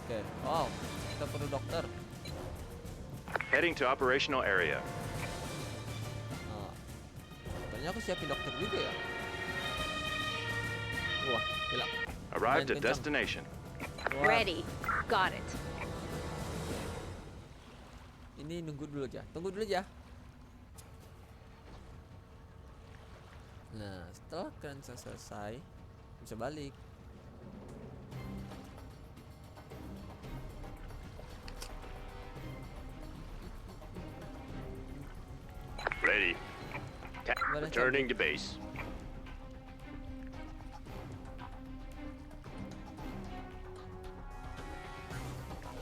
Speaker 1: Oke, wow, kita perlu dokter.
Speaker 2: Heading to operational area.
Speaker 1: Nah, katanya aku siapin dokter juga ya. Wah, gila.
Speaker 2: Arrived
Speaker 1: Main
Speaker 2: at
Speaker 1: kencang.
Speaker 2: destination.
Speaker 1: Keluar.
Speaker 4: Ready. Got it.
Speaker 1: Ini nunggu dulu aja. Tunggu dulu aja. Nah, setelah kalian selesai, bisa balik.
Speaker 2: Ready. Returning to base.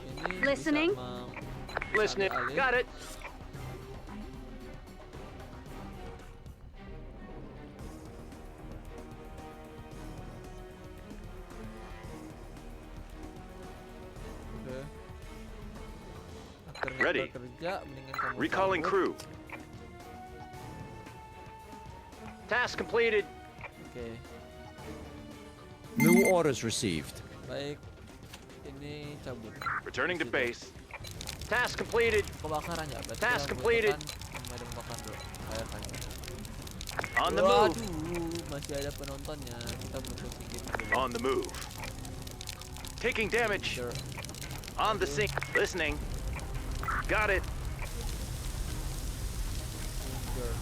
Speaker 1: Ini
Speaker 4: Listening.
Speaker 1: bisa
Speaker 2: Listening.
Speaker 1: alih.
Speaker 2: Got it.
Speaker 1: Oke. Akhirnya
Speaker 2: Ready.
Speaker 1: bekerja, mendingan kamu
Speaker 2: Recalling
Speaker 1: cabut.
Speaker 2: crew. Task completed.
Speaker 1: Oke,
Speaker 3: New orders received.
Speaker 1: baik. Ini cabut.
Speaker 2: Returning to
Speaker 1: Situ.
Speaker 2: base. Task completed.
Speaker 1: Kebakaran ya, berarti
Speaker 2: Task
Speaker 1: yang
Speaker 2: completed.
Speaker 1: membutuhkan pemadam kebakaran dulu. Air kan.
Speaker 2: On the move.
Speaker 1: Waduh, masih ada penontonnya. Kita butuh sedikit dulu.
Speaker 2: On the move. Taking damage.
Speaker 1: Sure.
Speaker 2: On the scene. Listening. Got it.
Speaker 1: Sure.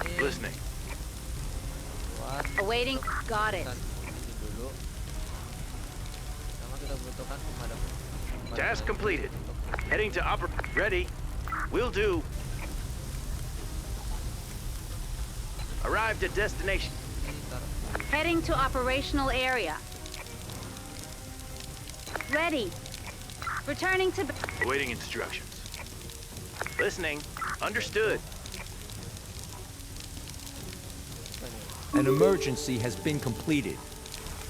Speaker 1: Ini
Speaker 2: Listening.
Speaker 1: keluar.
Speaker 4: Awaiting. Got it.
Speaker 1: Kan ini dulu. Sama kita butuhkan pemadam.
Speaker 2: Task
Speaker 1: air.
Speaker 2: completed.
Speaker 1: Untuk-
Speaker 2: Heading to Ready. Will do. Arrived at destination.
Speaker 1: Ini taruh dulu.
Speaker 4: Heading to operational area. Ready. Returning to
Speaker 2: Awaiting instructions. Listening. Understood.
Speaker 1: Kan ya.
Speaker 3: An emergency has been completed.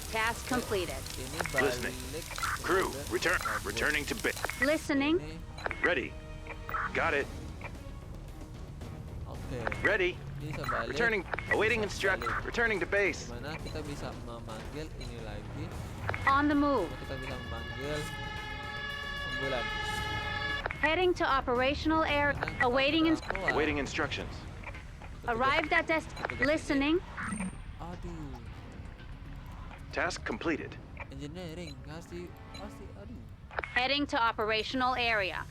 Speaker 4: task completed.
Speaker 1: Ini
Speaker 2: Listening.
Speaker 1: balik.
Speaker 2: Crew.
Speaker 1: Udah,
Speaker 2: Return.
Speaker 1: cabut.
Speaker 2: Returning to base.
Speaker 4: Listening.
Speaker 1: Ini
Speaker 2: Ready. Got it.
Speaker 1: oke.
Speaker 2: Ready.
Speaker 1: Ini bisa balik.
Speaker 2: Returning. Awaiting
Speaker 1: Bisa
Speaker 2: instructions.
Speaker 1: balik.
Speaker 2: Returning to base.
Speaker 1: Dimana kita bisa memanggil ini lagi.
Speaker 4: On the move.
Speaker 1: Kita bisa memanggil ambulan.
Speaker 4: Heading to operational area.
Speaker 1: Dimana kita
Speaker 4: Awaiting
Speaker 1: udah keluar.
Speaker 2: Awaiting instructions.
Speaker 4: Arrived at listening.
Speaker 1: Aduh,
Speaker 2: Task completed.
Speaker 1: engineering pasti aduh.
Speaker 4: Heading to operational area.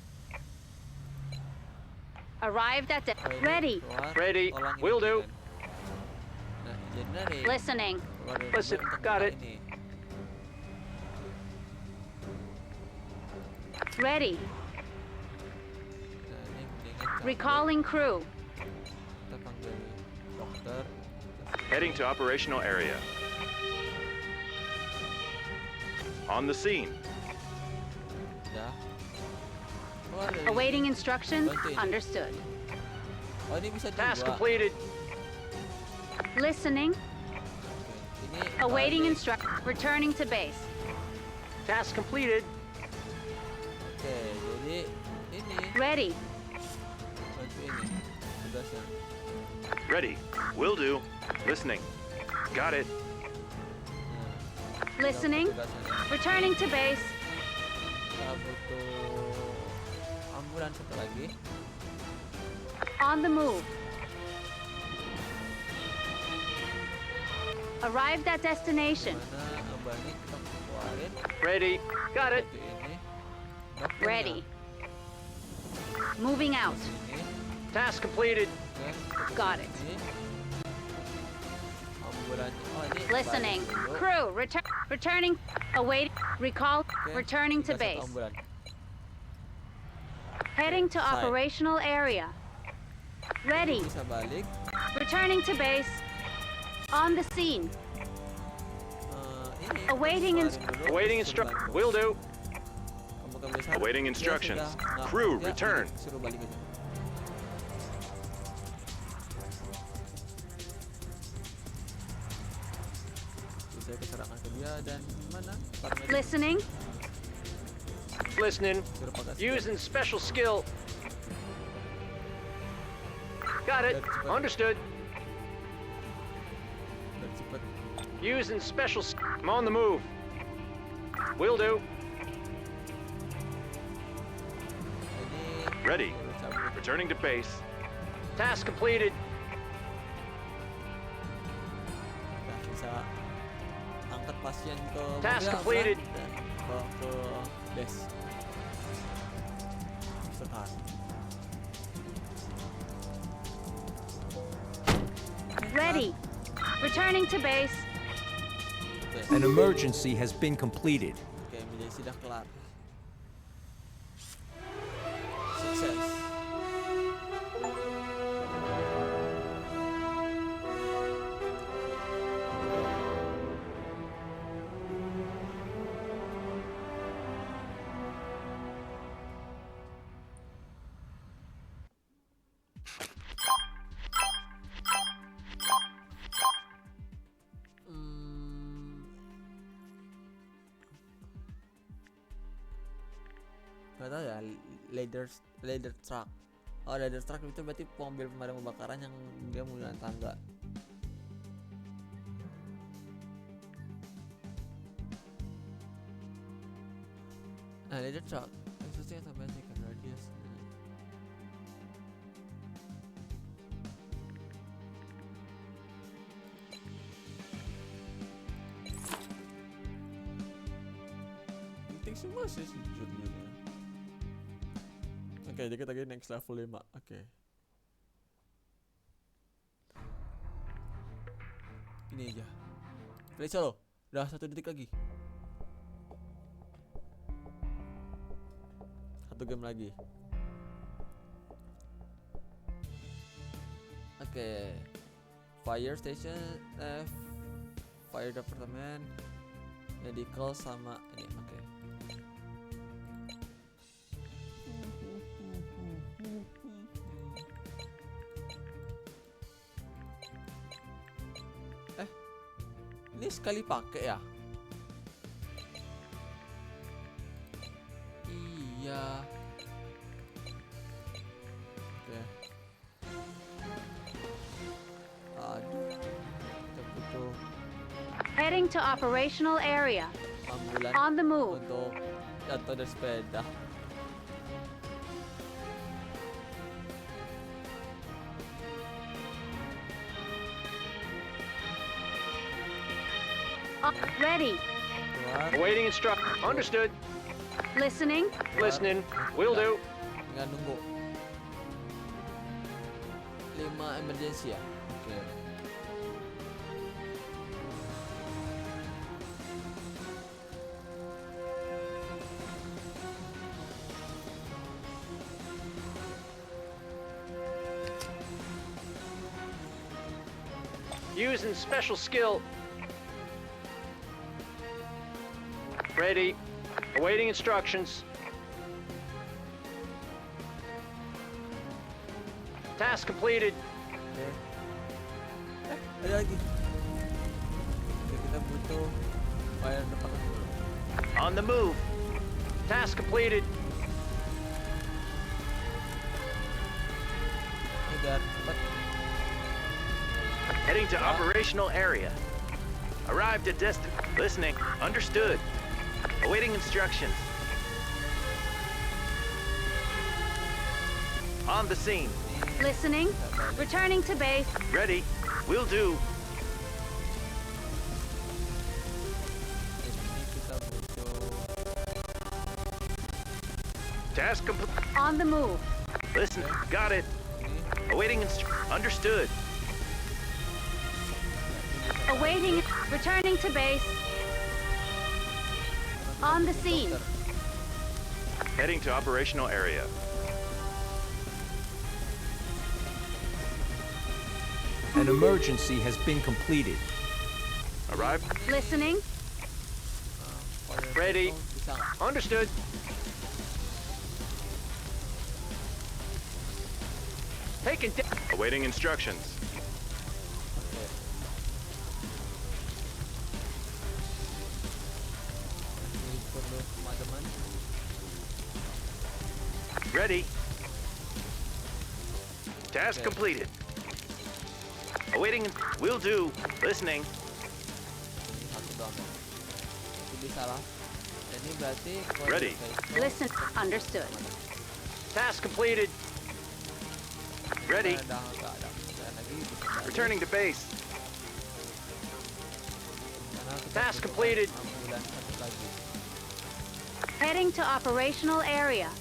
Speaker 4: Arrived at
Speaker 1: Oh, ini
Speaker 4: ready.
Speaker 1: keluar,
Speaker 2: Ready.
Speaker 1: tolong ini
Speaker 2: Will do.
Speaker 1: kan. Nah, engineering
Speaker 4: Listening.
Speaker 1: keluar dari
Speaker 2: Listen,
Speaker 1: mobil untuk
Speaker 2: got
Speaker 1: buka
Speaker 2: it.
Speaker 1: ini.
Speaker 4: Ready.
Speaker 1: Nah, ini mendingan cabut.
Speaker 4: Recalling crew.
Speaker 1: Kita panggil dokter.
Speaker 2: Heading to operational area. On the scene.
Speaker 1: Udah. Keluar dari
Speaker 4: Awaiting
Speaker 1: sini.
Speaker 4: instructions.
Speaker 1: Bantuin.
Speaker 4: Understood.
Speaker 1: Oh, ini bisa
Speaker 2: Task
Speaker 1: dua.
Speaker 2: completed.
Speaker 4: Listening.
Speaker 1: Oke, ini
Speaker 4: Awaiting
Speaker 1: balik.
Speaker 4: Returning to base.
Speaker 2: Task completed.
Speaker 1: Oke, jadi ini
Speaker 4: Ready.
Speaker 1: bantu ini. tugasnya.
Speaker 2: Ready. Will do. Listening. Got it.
Speaker 1: Nah,
Speaker 4: Listening.
Speaker 1: tugasnya.
Speaker 4: Returning to base.
Speaker 1: Kita butuh ambulans satu lagi.
Speaker 4: On the move. Arrived at destination.
Speaker 1: Mana ambulans kita keluarin.
Speaker 2: Ready. Got it.
Speaker 1: Satu ini. Nggak punya.
Speaker 4: Ready. Moving out.
Speaker 1: Ini.
Speaker 2: Task completed.
Speaker 1: Oke,
Speaker 4: Got it.
Speaker 1: ini. Ambulans. Oh ini.
Speaker 4: Listening.
Speaker 1: balik dulu.
Speaker 4: Crew, returning. Await. Recall.
Speaker 1: Oke,
Speaker 4: Returning to
Speaker 1: kita satu
Speaker 4: base.
Speaker 1: ambulans.
Speaker 4: Heading to
Speaker 1: Side.
Speaker 4: operational area. Ready.
Speaker 1: Bisa balik.
Speaker 4: Returning to base. On the scene.
Speaker 1: Ini.
Speaker 4: Awaiting
Speaker 1: keluarin dulu,
Speaker 2: Awaiting
Speaker 1: suruh
Speaker 2: instruct.
Speaker 1: bantu.
Speaker 2: Will do.
Speaker 1: Kamu ke base.
Speaker 2: Awaiting
Speaker 1: Dia
Speaker 2: instructions.
Speaker 1: sudah nggak
Speaker 2: Crew,
Speaker 1: kerja,
Speaker 2: return.
Speaker 1: suruh balik aja. Terus saya keserangan ke dia dan mana? Paramedic.
Speaker 4: Listening.
Speaker 2: Listening.
Speaker 1: Suruh pakai skill.
Speaker 2: Using special skill. Got it. Understood.
Speaker 1: Biar cepet.
Speaker 2: Using special. I'm on the move. Will do.
Speaker 1: Ini
Speaker 2: Ready.
Speaker 1: suruh cabut.
Speaker 2: Returning to base. Task completed.
Speaker 1: Nah, bisa angkat pasien ke
Speaker 2: Task
Speaker 1: mobil
Speaker 2: completed.
Speaker 1: dan bawa ke base. Sekarang.
Speaker 4: Ready. Returning to base.
Speaker 1: Oke.
Speaker 3: An emergency has been completed.
Speaker 1: Oke, menjadi sudah kelar. Sukses. Gak tau ya, ladder truck. Oh, ladder truck itu berarti mobil pemadam kebakaran yang dia menggunakan tangga. Nah, ladder truck sesuatu yang tak basic kan radius. Penting semua sih sejujurnya. Oke, jadi kita lagi next level 5. Oke. Ini aja. Rachel loh. Udah 1 detik lagi. 1 game lagi. Oke. Fire station, fire department, medical sama ini. Oke. Ini sekali pakai ya? Iya. Oke. Aduh. Kita butuh
Speaker 4: Heading to operational area.
Speaker 1: ambulan
Speaker 4: On the move.
Speaker 1: untuk jatuh dari sepeda.
Speaker 4: Ready.
Speaker 1: Keluar.
Speaker 2: Awaiting instruct. Understood.
Speaker 4: Listening.
Speaker 2: Listening. Will do.
Speaker 1: Nggak nunggu. 5 emergency ya? Oke.
Speaker 2: Using special skill. Ready. Awaiting instructions. Task completed.
Speaker 1: Oke. Ada lagi. Oke, kita butuh fire department dulu.
Speaker 2: On the move. Task completed.
Speaker 1: Ini biar cepat.
Speaker 2: Heading to operational area. Arrived at destination. Listening. Understood. Awaiting instructions. On the scene.
Speaker 4: Listening. Returning to base.
Speaker 2: Ready. Will do.
Speaker 1: Ini kita butuh
Speaker 2: Task complete.
Speaker 4: On the move.
Speaker 2: Listen. Got it.
Speaker 1: ini.
Speaker 2: Awaiting understood.
Speaker 4: Awaiting. Returning to base. On the scene.
Speaker 2: Heading to operational area.
Speaker 3: An emergency has been completed.
Speaker 2: Arrived.
Speaker 4: Listening.
Speaker 2: Ready.
Speaker 1: Bisa nggak?
Speaker 2: Understood. Taken. Awaiting instructions.
Speaker 1: Oke. Ini perlu pemadaman.
Speaker 2: Ready. Task
Speaker 1: Okay.
Speaker 2: completed. Awaiting. Will do. Listening.
Speaker 1: Ini satu doang. Jadi salah. Ini berarti kalau
Speaker 2: Ready.
Speaker 1: kita itu
Speaker 4: Listen. Understood.
Speaker 2: Task completed. Ready.
Speaker 1: Udah nggak ada keadaan lagi. Bisa balik.
Speaker 2: Returning to base.
Speaker 1: Karena kita
Speaker 2: Task
Speaker 1: butuhkan
Speaker 2: completed.
Speaker 1: ambulan satu lagi.
Speaker 4: Heading to operational area.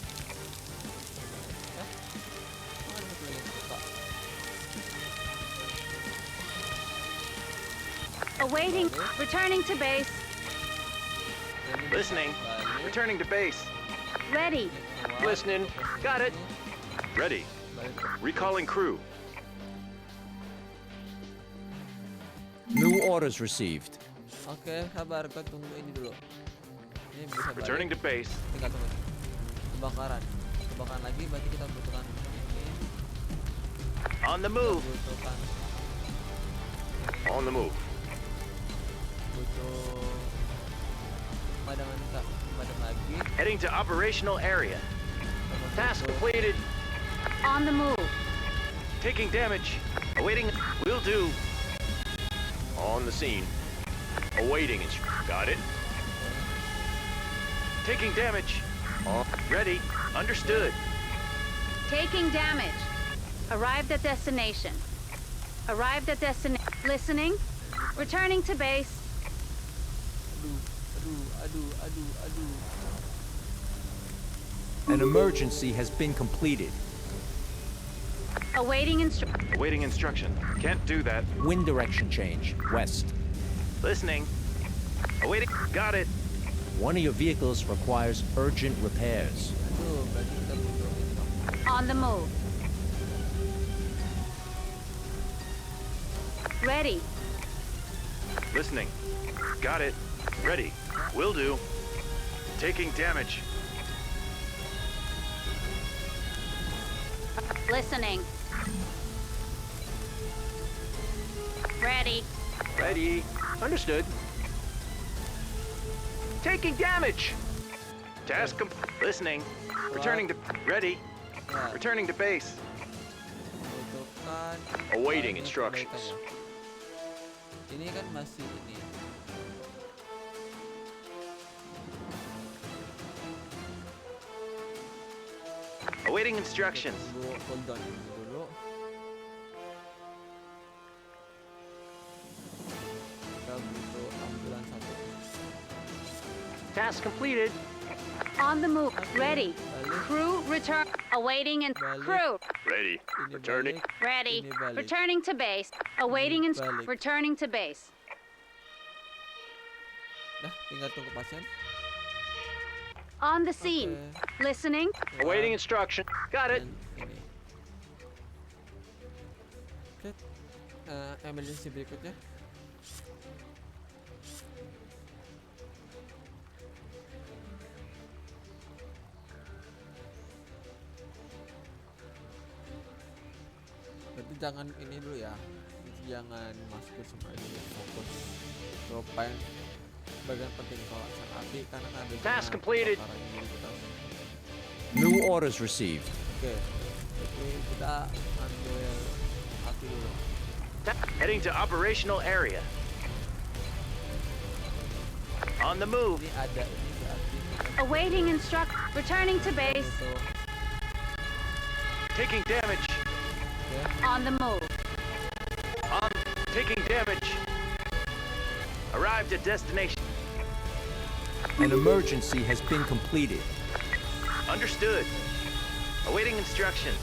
Speaker 1: Oh, ada satu lagi yang suka.
Speaker 4: Awaiting. Returning to base.
Speaker 1: Ini bisa
Speaker 2: Listening.
Speaker 1: balik.
Speaker 2: Returning to base.
Speaker 4: Ready.
Speaker 1: Keluar.
Speaker 2: Listening. Got it. Ready.
Speaker 1: Balik ke-
Speaker 2: Recalling crew.
Speaker 3: New orders received.
Speaker 1: Oke, sabar, gue tunggu ini dulu. Ini bisa balik.
Speaker 2: Returning to base.
Speaker 1: Tinggal tunggu. Kebakaran lagi, berarti kita butuhkan ini.
Speaker 2: On the
Speaker 1: Kita
Speaker 2: move.
Speaker 1: butuhkan
Speaker 2: On the move.
Speaker 1: butuh padam lagi.
Speaker 2: Heading to operational area.
Speaker 1: Kita
Speaker 2: Task
Speaker 1: butuh-
Speaker 2: completed.
Speaker 4: On the move.
Speaker 2: Taking damage. Awaiting. Will do. On the scene. Awaiting. Got it. Taking damage. Ready. Understood.
Speaker 4: Taking damage. Arrived at destination. Arrived at destination. Listening. Returning to base.
Speaker 1: Aduh.
Speaker 3: An emergency has been completed.
Speaker 4: Awaiting
Speaker 2: Awaiting instruction. Can't do that.
Speaker 3: Wind direction change, west.
Speaker 2: Listening. Awaiting. Got it.
Speaker 3: One of your vehicles requires urgent repairs.
Speaker 1: Aduh, berarti kita butuh ini dong.
Speaker 4: On the move. Ready.
Speaker 2: Listening. Got it. Ready. Will do. Taking damage.
Speaker 4: Listening. Ready.
Speaker 2: Ready. Understood. Taking damage. Task listening. Returning to ready.
Speaker 1: Ya,
Speaker 2: Returning to base.
Speaker 1: butuhkan
Speaker 2: Awaiting
Speaker 1: banyak
Speaker 2: instructions.
Speaker 1: perbaikannya. Ini kan masih ini.
Speaker 2: Awaiting instructions.
Speaker 1: Tunggu cooldown dulu. Kita butuh ambulan satu.
Speaker 2: Task completed.
Speaker 4: On the move. Ready.
Speaker 1: Balik.
Speaker 4: Crew return. Awaiting and
Speaker 1: Balik.
Speaker 4: crew.
Speaker 2: Ready.
Speaker 1: Ini
Speaker 2: Returning.
Speaker 1: balik.
Speaker 4: Ready.
Speaker 1: Ini balik.
Speaker 4: Returning to base. Awaiting and
Speaker 1: balik.
Speaker 4: returning to base.
Speaker 1: Dah, tinggal tunggu pasien.
Speaker 4: On the scene.
Speaker 1: Oke.
Speaker 4: Listening.
Speaker 2: Awaiting instruction. Got it.
Speaker 1: Dan ini. Oke. Emergency berikutnya. Berarti jangan ini dulu ya. Jangan masukin semua dulu, fokus ke bagian penting kalau sang api karena kan ada
Speaker 2: Task completed.
Speaker 1: kebakaran ini kita.
Speaker 3: New orders received.
Speaker 1: Oke. Itu kita ambil kaki dulu.
Speaker 2: Heading to operational area. On the move.
Speaker 1: Ini ada ini berarti kita
Speaker 4: Awaiting instruct. Returning to base.
Speaker 1: itu.
Speaker 2: Taking damage.
Speaker 1: Oke.
Speaker 4: On the move.
Speaker 2: Taking damage. Arrived at destination.
Speaker 3: An emergency has been completed.
Speaker 2: Understood. Awaiting instructions.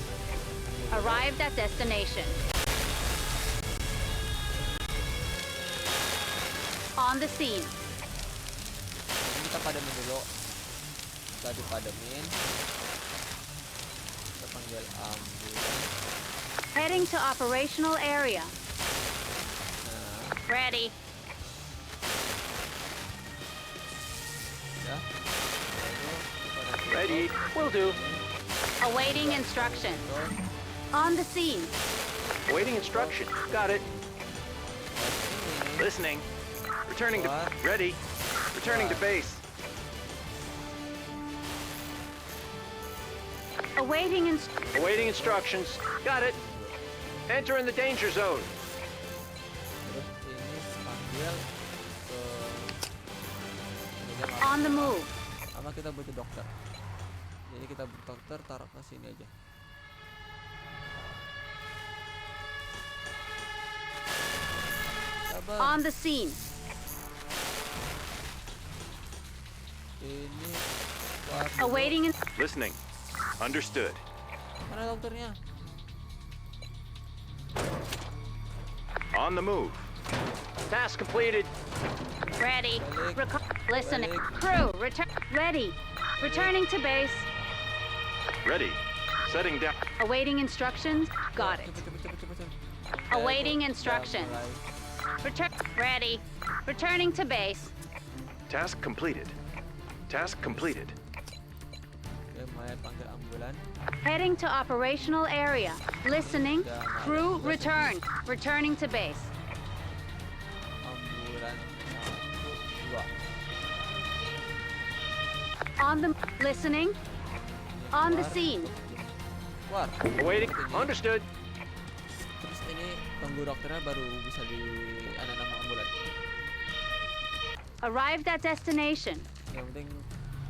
Speaker 4: Arrived at destination. On the scene.
Speaker 1: Ini kita padamin dulu. Kita dipadamin. Kita panggil ambulan.
Speaker 4: Heading to operational area.
Speaker 1: Nah,
Speaker 4: Ready.
Speaker 1: ya. Lalu kita
Speaker 2: Ready. Will do.
Speaker 4: Awaiting instruction. On the scene.
Speaker 2: Awaiting instruction. Got it. Listening. Returning to... Ready. Returning to base.
Speaker 4: Awaiting
Speaker 2: Awaiting instructions. Got it. Enter in the danger zone.
Speaker 1: Terus ini panggil ke ini
Speaker 4: on the move.
Speaker 1: sama kita butuh dokter. Jadi kita butuh dokter, taruh ke sini aja. Sabar.
Speaker 4: On the scene.
Speaker 1: Ini keluar dulu.
Speaker 4: Awaiting
Speaker 2: Listening. Understood.
Speaker 1: Mana dokternya?
Speaker 2: On the move. Task completed.
Speaker 4: ready.
Speaker 1: Balik.
Speaker 4: Listening.
Speaker 1: Balik.
Speaker 4: Crew return. Ready. Returning to base.
Speaker 2: Ready. Setting down.
Speaker 4: Awaiting instructions. Got it.
Speaker 1: Cepet.
Speaker 4: Awaiting
Speaker 1: Oke,
Speaker 4: instruction.
Speaker 1: udah mulai.
Speaker 4: Return. Ready. Returning to base.
Speaker 2: Task completed. Task completed.
Speaker 1: Oke, mulai panggil ambulan.
Speaker 4: Heading to operational area. Listening. Crew return. Returning to base.
Speaker 1: Ambulan 1, 2.
Speaker 4: On the listening.
Speaker 1: Ini
Speaker 4: On the
Speaker 1: keluar.
Speaker 4: scene.
Speaker 1: Keluar.
Speaker 2: Awaiting.
Speaker 1: Ini.
Speaker 2: Understood.
Speaker 1: Terus ini tunggu dokternya baru bisa di ada nama ambulan.
Speaker 4: Arrived at destination.
Speaker 1: Yang penting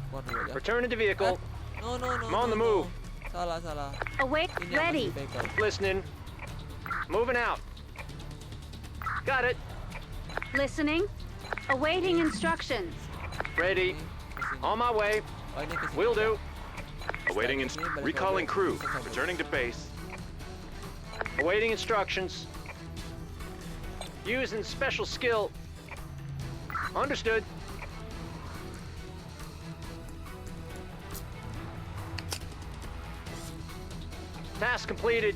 Speaker 1: keluar dulu aja.
Speaker 2: Return to vehicle.
Speaker 1: No.
Speaker 2: I'm on the move.
Speaker 1: Salah.
Speaker 4: Await.
Speaker 1: Ini yang
Speaker 4: Ready.
Speaker 1: masih vehicle.
Speaker 2: Listening. Moving out. Got it.
Speaker 4: Listening. Awaiting instructions.
Speaker 2: Ready.
Speaker 1: Ini kesini.
Speaker 2: On my way.
Speaker 1: Oh, ini kesini.
Speaker 2: Will do. Awaiting
Speaker 1: Ini balik
Speaker 2: recalling
Speaker 1: lagi.
Speaker 2: crew.
Speaker 1: Bisa sambung.
Speaker 2: Returning to base. Awaiting instructions. Using special skill. Understood. Task completed.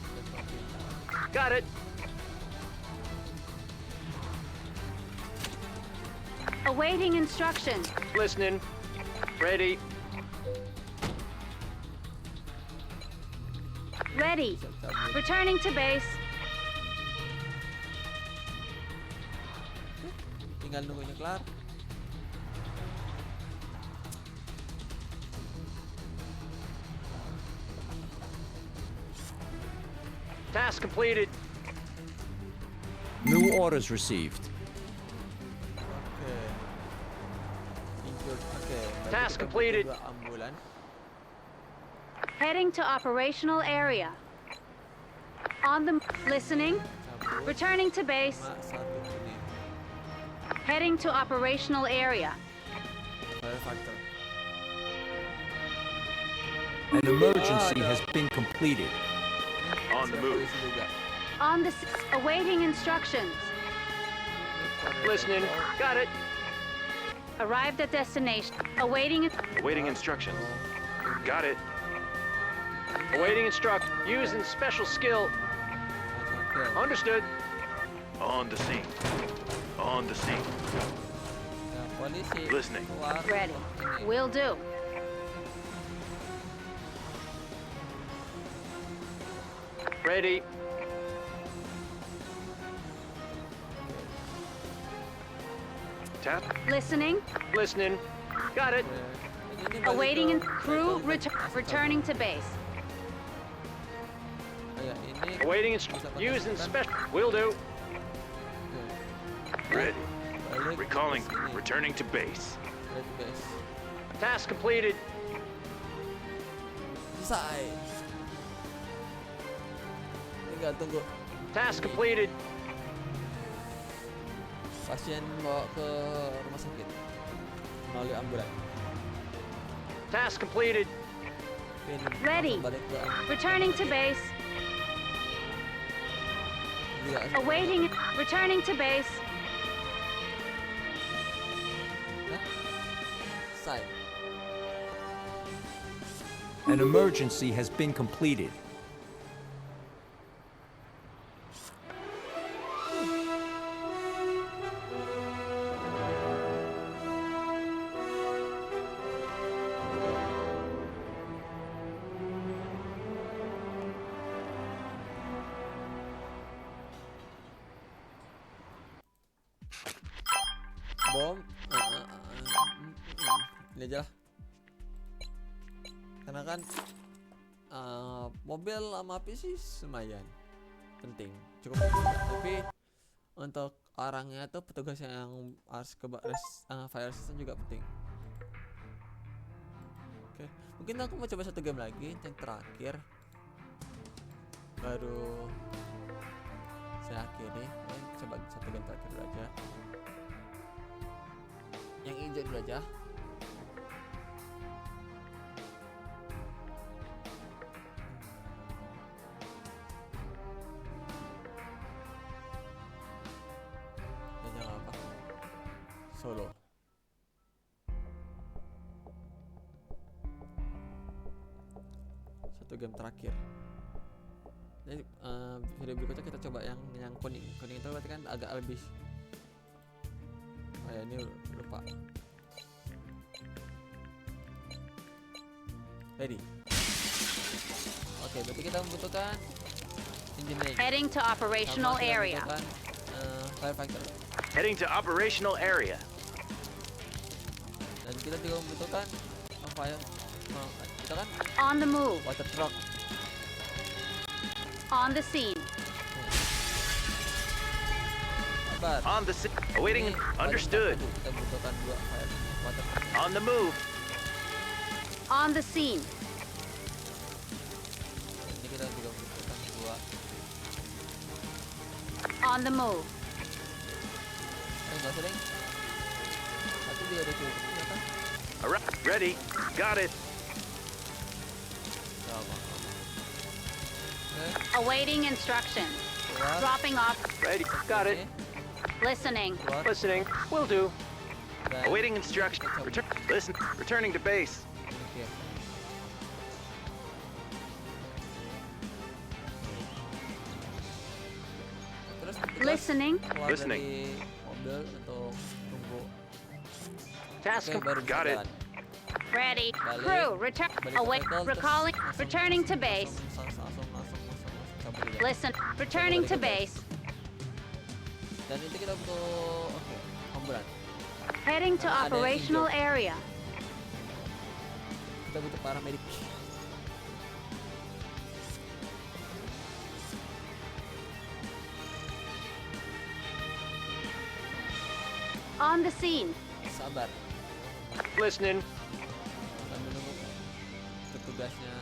Speaker 2: Got it.
Speaker 4: Awaiting instructions.
Speaker 2: Listening. Ready.
Speaker 4: Ready.
Speaker 1: Siap-siap.
Speaker 4: Returning to base.
Speaker 1: Tinggal nunggu ini kelar.
Speaker 2: Task completed.
Speaker 3: New orders received.
Speaker 1: Oke. Injured. Oke. berarti
Speaker 2: Task
Speaker 1: kita
Speaker 2: completed.
Speaker 1: butuh 2 ambulan.
Speaker 4: Heading to operational area. On the listening.
Speaker 1: Cabut.
Speaker 4: Returning to base.
Speaker 1: Sama 1 ini.
Speaker 4: Heading to operational area.
Speaker 1: Firefighter.
Speaker 3: An emergency has been completed.
Speaker 2: On the move.
Speaker 1: Polisi juga.
Speaker 4: On the awaiting instructions.
Speaker 2: Listening. Got it.
Speaker 4: Arrived at destination. Awaiting.
Speaker 2: Awaiting instructions. Got it. Awaiting instruct. Using special skill. Understood. On the scene. On the scene.
Speaker 1: Ya, polisi.
Speaker 2: Listening.
Speaker 1: Keluar.
Speaker 4: Ready.
Speaker 1: Ini.
Speaker 4: Will do.
Speaker 2: Ready. Tap.
Speaker 4: Listening.
Speaker 2: Listening. Got it.
Speaker 1: Ini balik
Speaker 4: Awaiting
Speaker 1: ke
Speaker 4: in crew
Speaker 1: vehicle.
Speaker 4: returning to base.
Speaker 1: Oh ya, ini
Speaker 2: Awaiting
Speaker 1: bisa pakai
Speaker 2: use in
Speaker 1: bukan?
Speaker 2: special. Will do.
Speaker 1: Oke.
Speaker 2: Ready.
Speaker 1: Balik
Speaker 2: Recalling.
Speaker 1: ke sini.
Speaker 2: Returning to base.
Speaker 1: Balik ke base.
Speaker 2: Task completed.
Speaker 1: Selesai. Tinggal tunggu
Speaker 2: Task
Speaker 1: ini
Speaker 2: completed.
Speaker 1: pasien bawa ke rumah sakit melalui ambulan.
Speaker 2: Task completed.
Speaker 1: Ini
Speaker 4: Ready.
Speaker 1: langsung balik ke
Speaker 4: Returning to base.
Speaker 1: Juga
Speaker 4: Awaiting. Returning to base.
Speaker 1: ya? Selesai.
Speaker 3: An emergency has been completed.
Speaker 1: Bom ini aja lah, karena kan mobil sama api sih lumayan penting, cukup penting juga. Tapi untuk orangnya tuh petugas yang harus ke fire system juga penting. Oke, mungkin aku mau coba satu game lagi yang terakhir, baru saya akhiri. Coba satu game terakhir dulu aja, yang hijau dulu aja. Dan jangan apa, solo. Satu game terakhir. Jadi video berikutnya kita coba yang kuning. Kuning itu berarti kan agak lebih. Oh ya, ini lupa. Ready. Oke, berarti kita membutuhkan engineering.
Speaker 4: Heading to operational
Speaker 1: Sama kita
Speaker 4: area.
Speaker 1: membutuhkan, firefighter.
Speaker 2: Heading to operational area.
Speaker 1: Dan kita juga membutuhkan fire. Kita kan
Speaker 4: On the move.
Speaker 1: water truck.
Speaker 4: On the scene.
Speaker 1: Sabar.
Speaker 2: On the awaiting.
Speaker 1: Ini paling
Speaker 2: Understood.
Speaker 1: dekat dulu. Kita membutuhkan 2 fire water truck.
Speaker 2: On the move.
Speaker 4: On the scene.
Speaker 1: Ini kita juga membutuhkan 2.
Speaker 4: On the move.
Speaker 1: Enggak sering. Satu juga udah cukup ternyata.
Speaker 2: Ready. Got it.
Speaker 1: Sama. Oke.
Speaker 4: Awaiting instructions.
Speaker 1: Keluar.
Speaker 4: Dropping off.
Speaker 2: Ready. Got it.
Speaker 1: Oke,
Speaker 4: Listening.
Speaker 1: keluar.
Speaker 2: Listening. Will do.
Speaker 1: Dan
Speaker 2: Awaiting instruction.
Speaker 1: kita coba.
Speaker 2: Listen. Returning to base.
Speaker 1: Oke. Terus petugas
Speaker 4: Listening.
Speaker 1: keluar
Speaker 2: Listening.
Speaker 1: dari mobil untuk tunggu.
Speaker 2: Task.
Speaker 1: Oke, baru bisa
Speaker 2: Got it.
Speaker 1: jalan.
Speaker 4: Ready.
Speaker 1: Balik.
Speaker 4: Crew. Return.
Speaker 1: Balik ke
Speaker 4: Await.
Speaker 1: vehicle, terus
Speaker 4: Recalling.
Speaker 1: langsung-
Speaker 4: Returning to base.
Speaker 1: langsung cabut aja.
Speaker 4: Listen. Returning to base.
Speaker 1: Dan itu kita butuh ambulan.
Speaker 4: Heading to
Speaker 1: Ada yang
Speaker 4: operational
Speaker 1: injured.
Speaker 4: area.
Speaker 1: Kita butuh paramedik.
Speaker 4: On the scene.
Speaker 1: Sabar.
Speaker 2: Listening.
Speaker 1: Sambil nunggu petugasnya,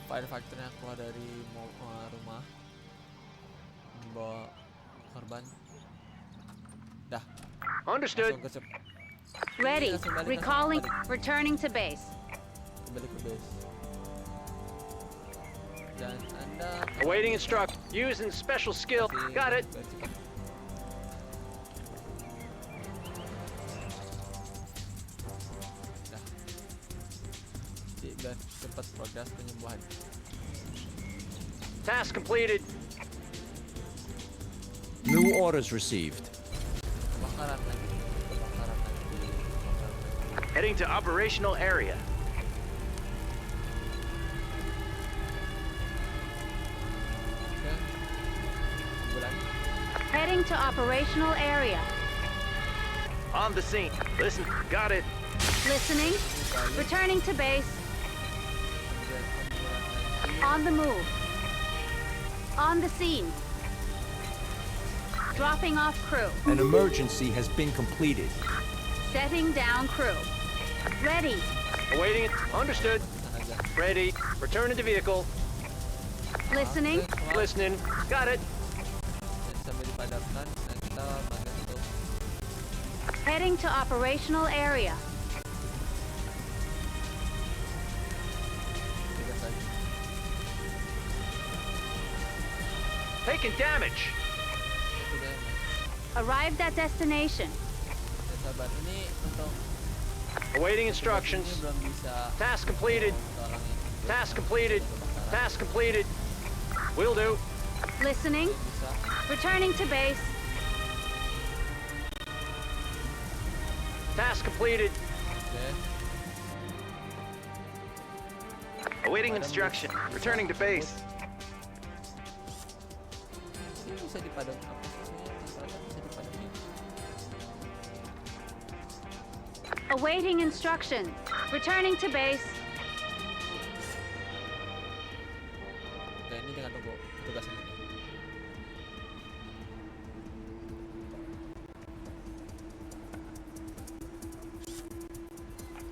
Speaker 1: firefighternya keluar dari rumah, membawa korban. Dah,
Speaker 2: Understood.
Speaker 1: langsung ke
Speaker 4: Ready.
Speaker 1: langsung balik,
Speaker 4: Recalling.
Speaker 1: langsung balik.
Speaker 4: Returning to base.
Speaker 1: Kembali ke base. Dan Anda
Speaker 2: Awaiting instruct. Using special skill.
Speaker 1: masih
Speaker 2: Got it.
Speaker 1: biar cepat. Dah. Jadi biar cepat progres penyembuhan.
Speaker 2: Task completed.
Speaker 3: New orders received.
Speaker 1: Kebakaran lagi. Kebakaran lagi.
Speaker 2: Heading to operational area.
Speaker 1: Oke. Ambulan.
Speaker 4: Heading to operational area.
Speaker 2: On the scene. Listen. Got it.
Speaker 4: Listening.
Speaker 1: Balik.
Speaker 4: Returning to base.
Speaker 1: Kemudian ambulan lagi.
Speaker 4: On the move. On the scene. Dropping off crew.
Speaker 3: An emergency has been completed.
Speaker 4: Setting down crew. Ready.
Speaker 2: Awaiting it. Understood.
Speaker 1: Aja.
Speaker 2: Ready. Return to the vehicle.
Speaker 4: Listening.
Speaker 2: Listening. Got it.
Speaker 1: Dan sambil dipadamkan, nah kita magang untuk
Speaker 4: Heading to operational area.
Speaker 1: tugas lagi.
Speaker 2: Taking damage.
Speaker 1: Sudah, Mas.
Speaker 4: Arrived at destination.
Speaker 1: Ya, sabar. Ini untuk
Speaker 2: Awaiting
Speaker 1: ini
Speaker 2: instructions.
Speaker 1: belum bisa
Speaker 2: Task completed.
Speaker 1: tolongin.
Speaker 2: Task completed. Task completed. Will do.
Speaker 4: Listening.
Speaker 1: Bisa.
Speaker 4: Returning to base.
Speaker 2: Task completed.
Speaker 1: Oke.
Speaker 2: Awaiting instruction. Returning to base.
Speaker 1: Ini bisa dipadam apa sih? Misalkan bisa dipadamin.
Speaker 4: Awaiting instruction. Returning to base.
Speaker 1: Oke, ini tinggal tunggu tugas ini.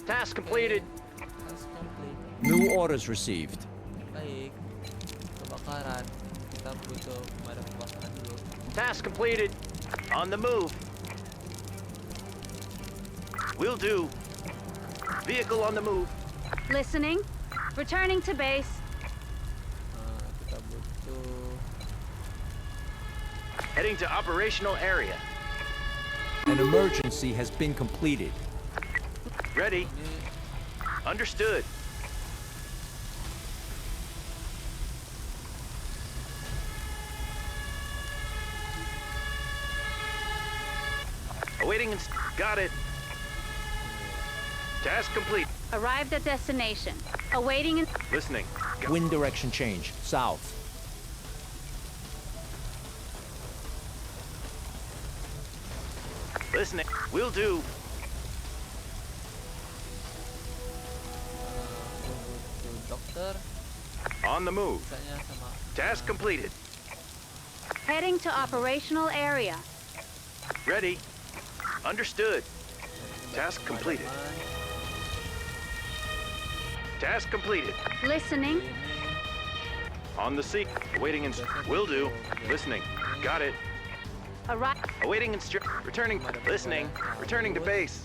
Speaker 2: Task completed.
Speaker 1: Task complete.
Speaker 3: New orders received.
Speaker 1: Baik. Kebakaran. Kita butuh pemadam kebakaran dulu.
Speaker 2: Task completed. On the move. Will do. Vehicle on the move.
Speaker 4: Listening. Returning to base.
Speaker 1: Kita butuh
Speaker 2: Heading to operational area.
Speaker 3: An emergency has been completed.
Speaker 2: Ready.
Speaker 1: ini
Speaker 2: Understood. Awaiting got it. Task complete.
Speaker 4: Arrived at destination. Awaiting
Speaker 2: Listening.
Speaker 3: Wind direction change. South.
Speaker 2: Listening. Will do.
Speaker 1: butuh dokter.
Speaker 2: On the move.
Speaker 1: Misalnya sama
Speaker 2: Task completed.
Speaker 4: heading to operational area.
Speaker 2: Ready. Understood. Task completed. Task completed.
Speaker 4: Listening.
Speaker 2: On the seat. Awaiting will do. Listening. Got it. Awaiting returning. Listening. Returning to base.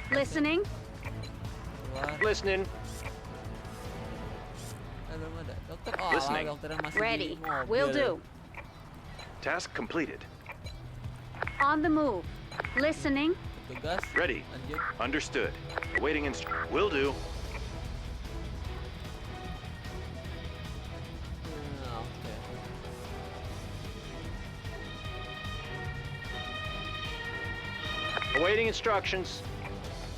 Speaker 1: Terus
Speaker 4: Listening.
Speaker 1: keluar.
Speaker 2: Listening.
Speaker 1: Belum ada. Dokter. Oh,
Speaker 2: Listening.
Speaker 1: dokternya masih
Speaker 4: Ready.
Speaker 1: di mobil.
Speaker 4: Will do.
Speaker 2: Task completed.
Speaker 4: On the move. Listening.
Speaker 1: Tugas.
Speaker 2: Ready.
Speaker 1: Lanjut.
Speaker 2: Understood. Awaiting will do.
Speaker 1: Oke.
Speaker 2: Awaiting instructions.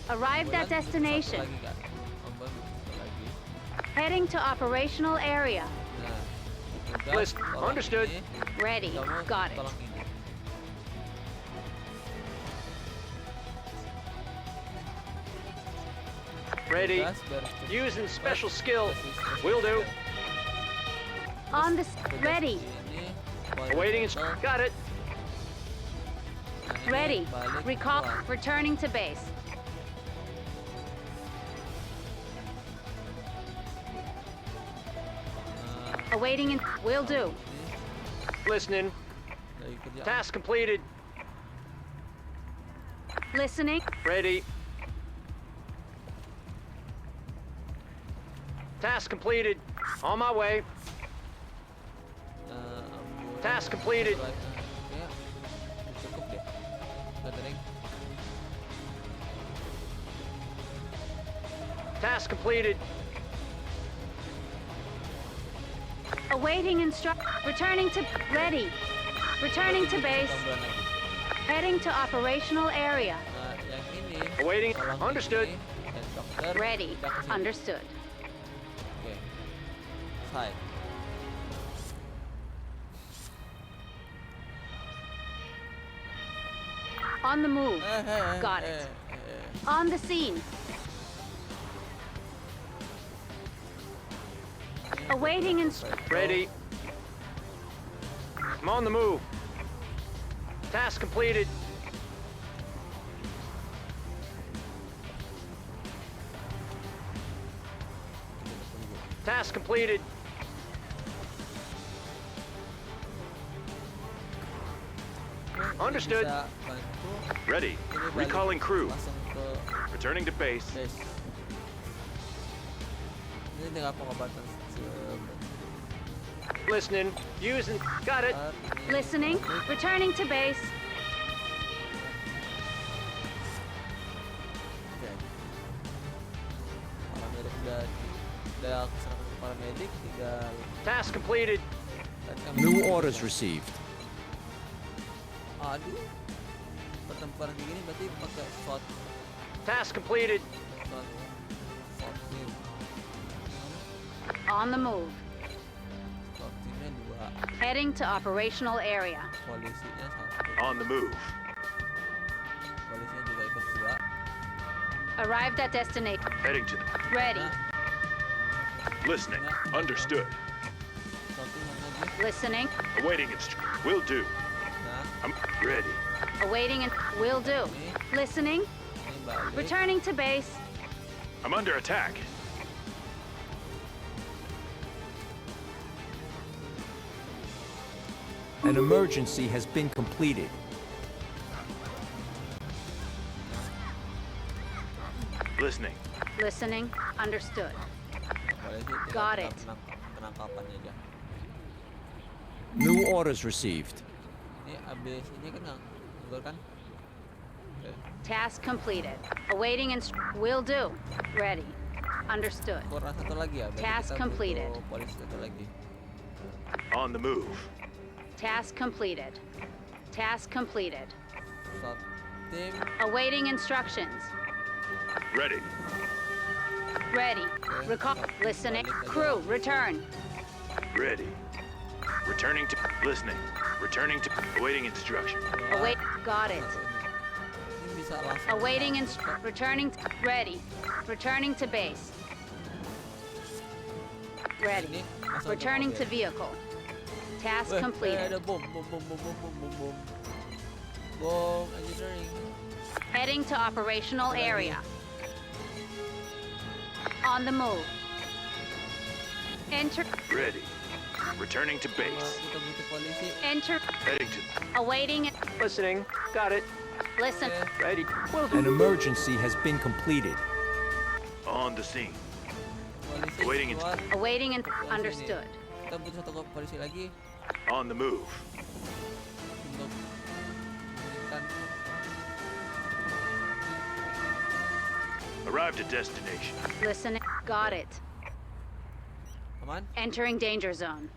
Speaker 4: Arrived at
Speaker 1: Kemudian
Speaker 4: destination.
Speaker 1: satu lagi, Kak. Ambon, satu lagi.
Speaker 4: Heading to operational area.
Speaker 1: Nah, tugas,
Speaker 2: List.
Speaker 1: tolong
Speaker 2: Understood.
Speaker 1: ini,
Speaker 4: Ready.
Speaker 1: kamu
Speaker 4: Got it.
Speaker 1: tolong ini.
Speaker 2: Ready.
Speaker 1: Tugas, beres tugas.
Speaker 2: Using special skill.
Speaker 1: Kasih
Speaker 2: Will do.
Speaker 4: On the
Speaker 1: tugas
Speaker 4: ready.
Speaker 1: ini, buat
Speaker 2: Awaiting
Speaker 1: betul.
Speaker 2: got it.
Speaker 1: Nah, ini
Speaker 4: Ready.
Speaker 1: balik
Speaker 4: Recall.
Speaker 1: keluar.
Speaker 4: Returning to base.
Speaker 1: Nah,
Speaker 4: Awaiting in. Will do.
Speaker 1: ini
Speaker 2: Listening.
Speaker 1: lagi kerjaan.
Speaker 2: Task completed.
Speaker 4: Listening.
Speaker 2: Ready. Task completed. On my way.
Speaker 1: Ambulans,
Speaker 2: Task completed.
Speaker 1: kayaknya cukup deh. Gathering.
Speaker 2: Task completed.
Speaker 4: Awaiting returning to ready. Returning to base.
Speaker 1: Tambahan lagi.
Speaker 4: Heading to operational area.
Speaker 1: Nah, yang ini.
Speaker 2: Awaiting.
Speaker 1: tolong
Speaker 2: Understood.
Speaker 1: ini, dan dokter.
Speaker 4: Ready.
Speaker 1: pindah ke sini.
Speaker 4: Understood.
Speaker 1: Oke. Side.
Speaker 4: On the move.
Speaker 1: Eh,
Speaker 4: Got it. On the scene. Awaiting instructions.
Speaker 2: Ready. I'm on the move. Task completed. Task completed. Understood.
Speaker 1: Bisa bantu
Speaker 2: Ready.
Speaker 1: ini balik
Speaker 2: Recalling crew.
Speaker 1: langsung ke
Speaker 2: Returning to base.
Speaker 1: base. Ini tinggal pengobatan
Speaker 2: Listening. Using. Got it.
Speaker 4: Listening. Returning to base.
Speaker 1: Oke. Paramedik udah keserang ke paramedik, tinggal
Speaker 2: Task completed.
Speaker 3: New orders received.
Speaker 1: aduh pertempuran kayak gini berarti pakai shot
Speaker 2: Task completed.
Speaker 1: team.
Speaker 4: On the move.
Speaker 1: Shot teamnya 2,
Speaker 4: Heading to operational area.
Speaker 1: polisinya 1,
Speaker 2: On the move.
Speaker 1: polisinya juga ikut 2.
Speaker 4: Arrived at destination.
Speaker 2: Heading to the.
Speaker 4: Ready.
Speaker 2: Listening. Understood.
Speaker 1: Shot team mana lagi?
Speaker 4: Listening.
Speaker 2: Awaiting instruction. Will do.
Speaker 1: Nah,
Speaker 2: I'm ready.
Speaker 4: Awaiting and will do. Listening.
Speaker 1: ini balik.
Speaker 4: Returning to base.
Speaker 2: I'm under attack.
Speaker 3: An emergency has been completed.
Speaker 2: Listening.
Speaker 4: Listening. Understood.
Speaker 1: Polisi tinggal
Speaker 4: Got it.
Speaker 1: penangkapannya aja.
Speaker 3: New orders received.
Speaker 1: Ini abis ini kan nganggur kan? Oke.
Speaker 4: Task completed. Awaiting and will do. Ready. Understood.
Speaker 1: Kurang satu lagi ya. berarti
Speaker 4: Task
Speaker 1: kita
Speaker 4: completed.
Speaker 1: butuh polisi satu lagi.
Speaker 2: On the move.
Speaker 4: Task completed. Task completed.
Speaker 1: Shot team
Speaker 4: Awaiting instructions.
Speaker 2: Ready.
Speaker 4: Ready. Recall. Listening. Crew, return.
Speaker 2: Ready. Returning to. Listening. Returning to. Awaiting instruction.
Speaker 4: Await. Got it.
Speaker 1: ini bisa langsung
Speaker 4: Awaiting
Speaker 1: kita-
Speaker 4: returning. Ready. Returning to base. Ready.
Speaker 1: Ini langsung
Speaker 4: Returning to
Speaker 1: mobil.
Speaker 4: vehicle. Task
Speaker 1: Weh,
Speaker 4: completed.
Speaker 1: ada bom engineering.
Speaker 4: Heading to operational area. On the move. Enter.
Speaker 2: Ready. Returning to
Speaker 1: Sama
Speaker 2: base.
Speaker 1: kita butuh polisi.
Speaker 4: Enter.
Speaker 2: Heading to.
Speaker 4: Awaiting.
Speaker 2: Listening. Got it.
Speaker 4: Listen.
Speaker 2: Ready. Will
Speaker 3: An
Speaker 2: do.
Speaker 3: emergency has been completed.
Speaker 2: On the scene.
Speaker 1: Polisi
Speaker 2: Waiting
Speaker 1: keluar.
Speaker 4: Awaiting and
Speaker 1: Sini.
Speaker 4: understood.
Speaker 1: Kita butuh satu polisi lagi
Speaker 2: On the move.
Speaker 1: untuk menginginkan
Speaker 2: Arrived at destination.
Speaker 4: Listen. Got it.
Speaker 1: aman.
Speaker 4: Entering danger zone.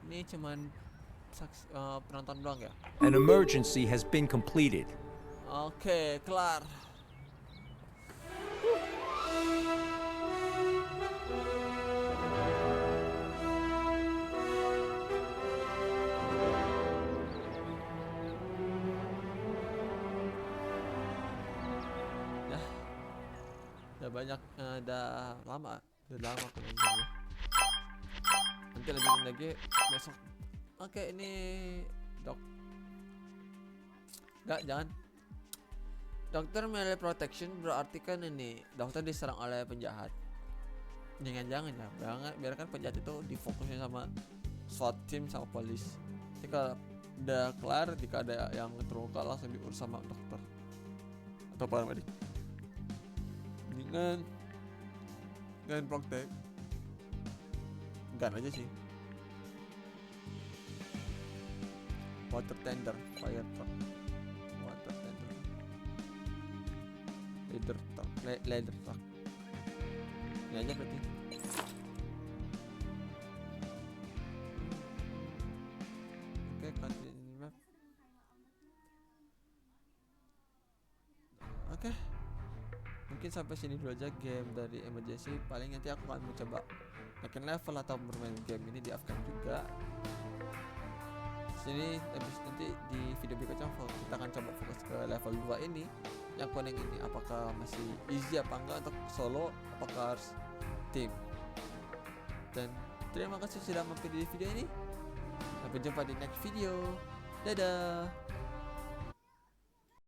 Speaker 1: Ini cuman penonton doang ya.
Speaker 3: An emergency has been completed.
Speaker 1: Oke, kelar. Udah banyak, udah lama aku nontonnya. Nanti lanjutin lagi besok. Oke, ini jangan. Dokter melee protection berarti kan ini dokter diserang oleh penjahat. Jangan ya, biarkan penjahat itu difokusin sama SWAT team sama polis. Jika udah kelar, jika ada yang terluka langsung diurus sama dokter atau paramedik. Dengan praktek gun aja sih. Water tender, fire truck, water tender, leather truck. Ini aja berarti. Oke, continue map. Oke. Mungkin sampai sini dulu aja game dari emergency. Paling nanti aku akan mencoba naikin level atau bermain game ini di Afghan juga. Sini habis nanti di video berikutnya kita akan coba fokus ke level 2 ini, yang kuning ini, apakah masih easy apa enggak untuk solo, apakah harus tim. Dan terima kasih sudah mampir di video ini. Sampai jumpa di next video. Dadah.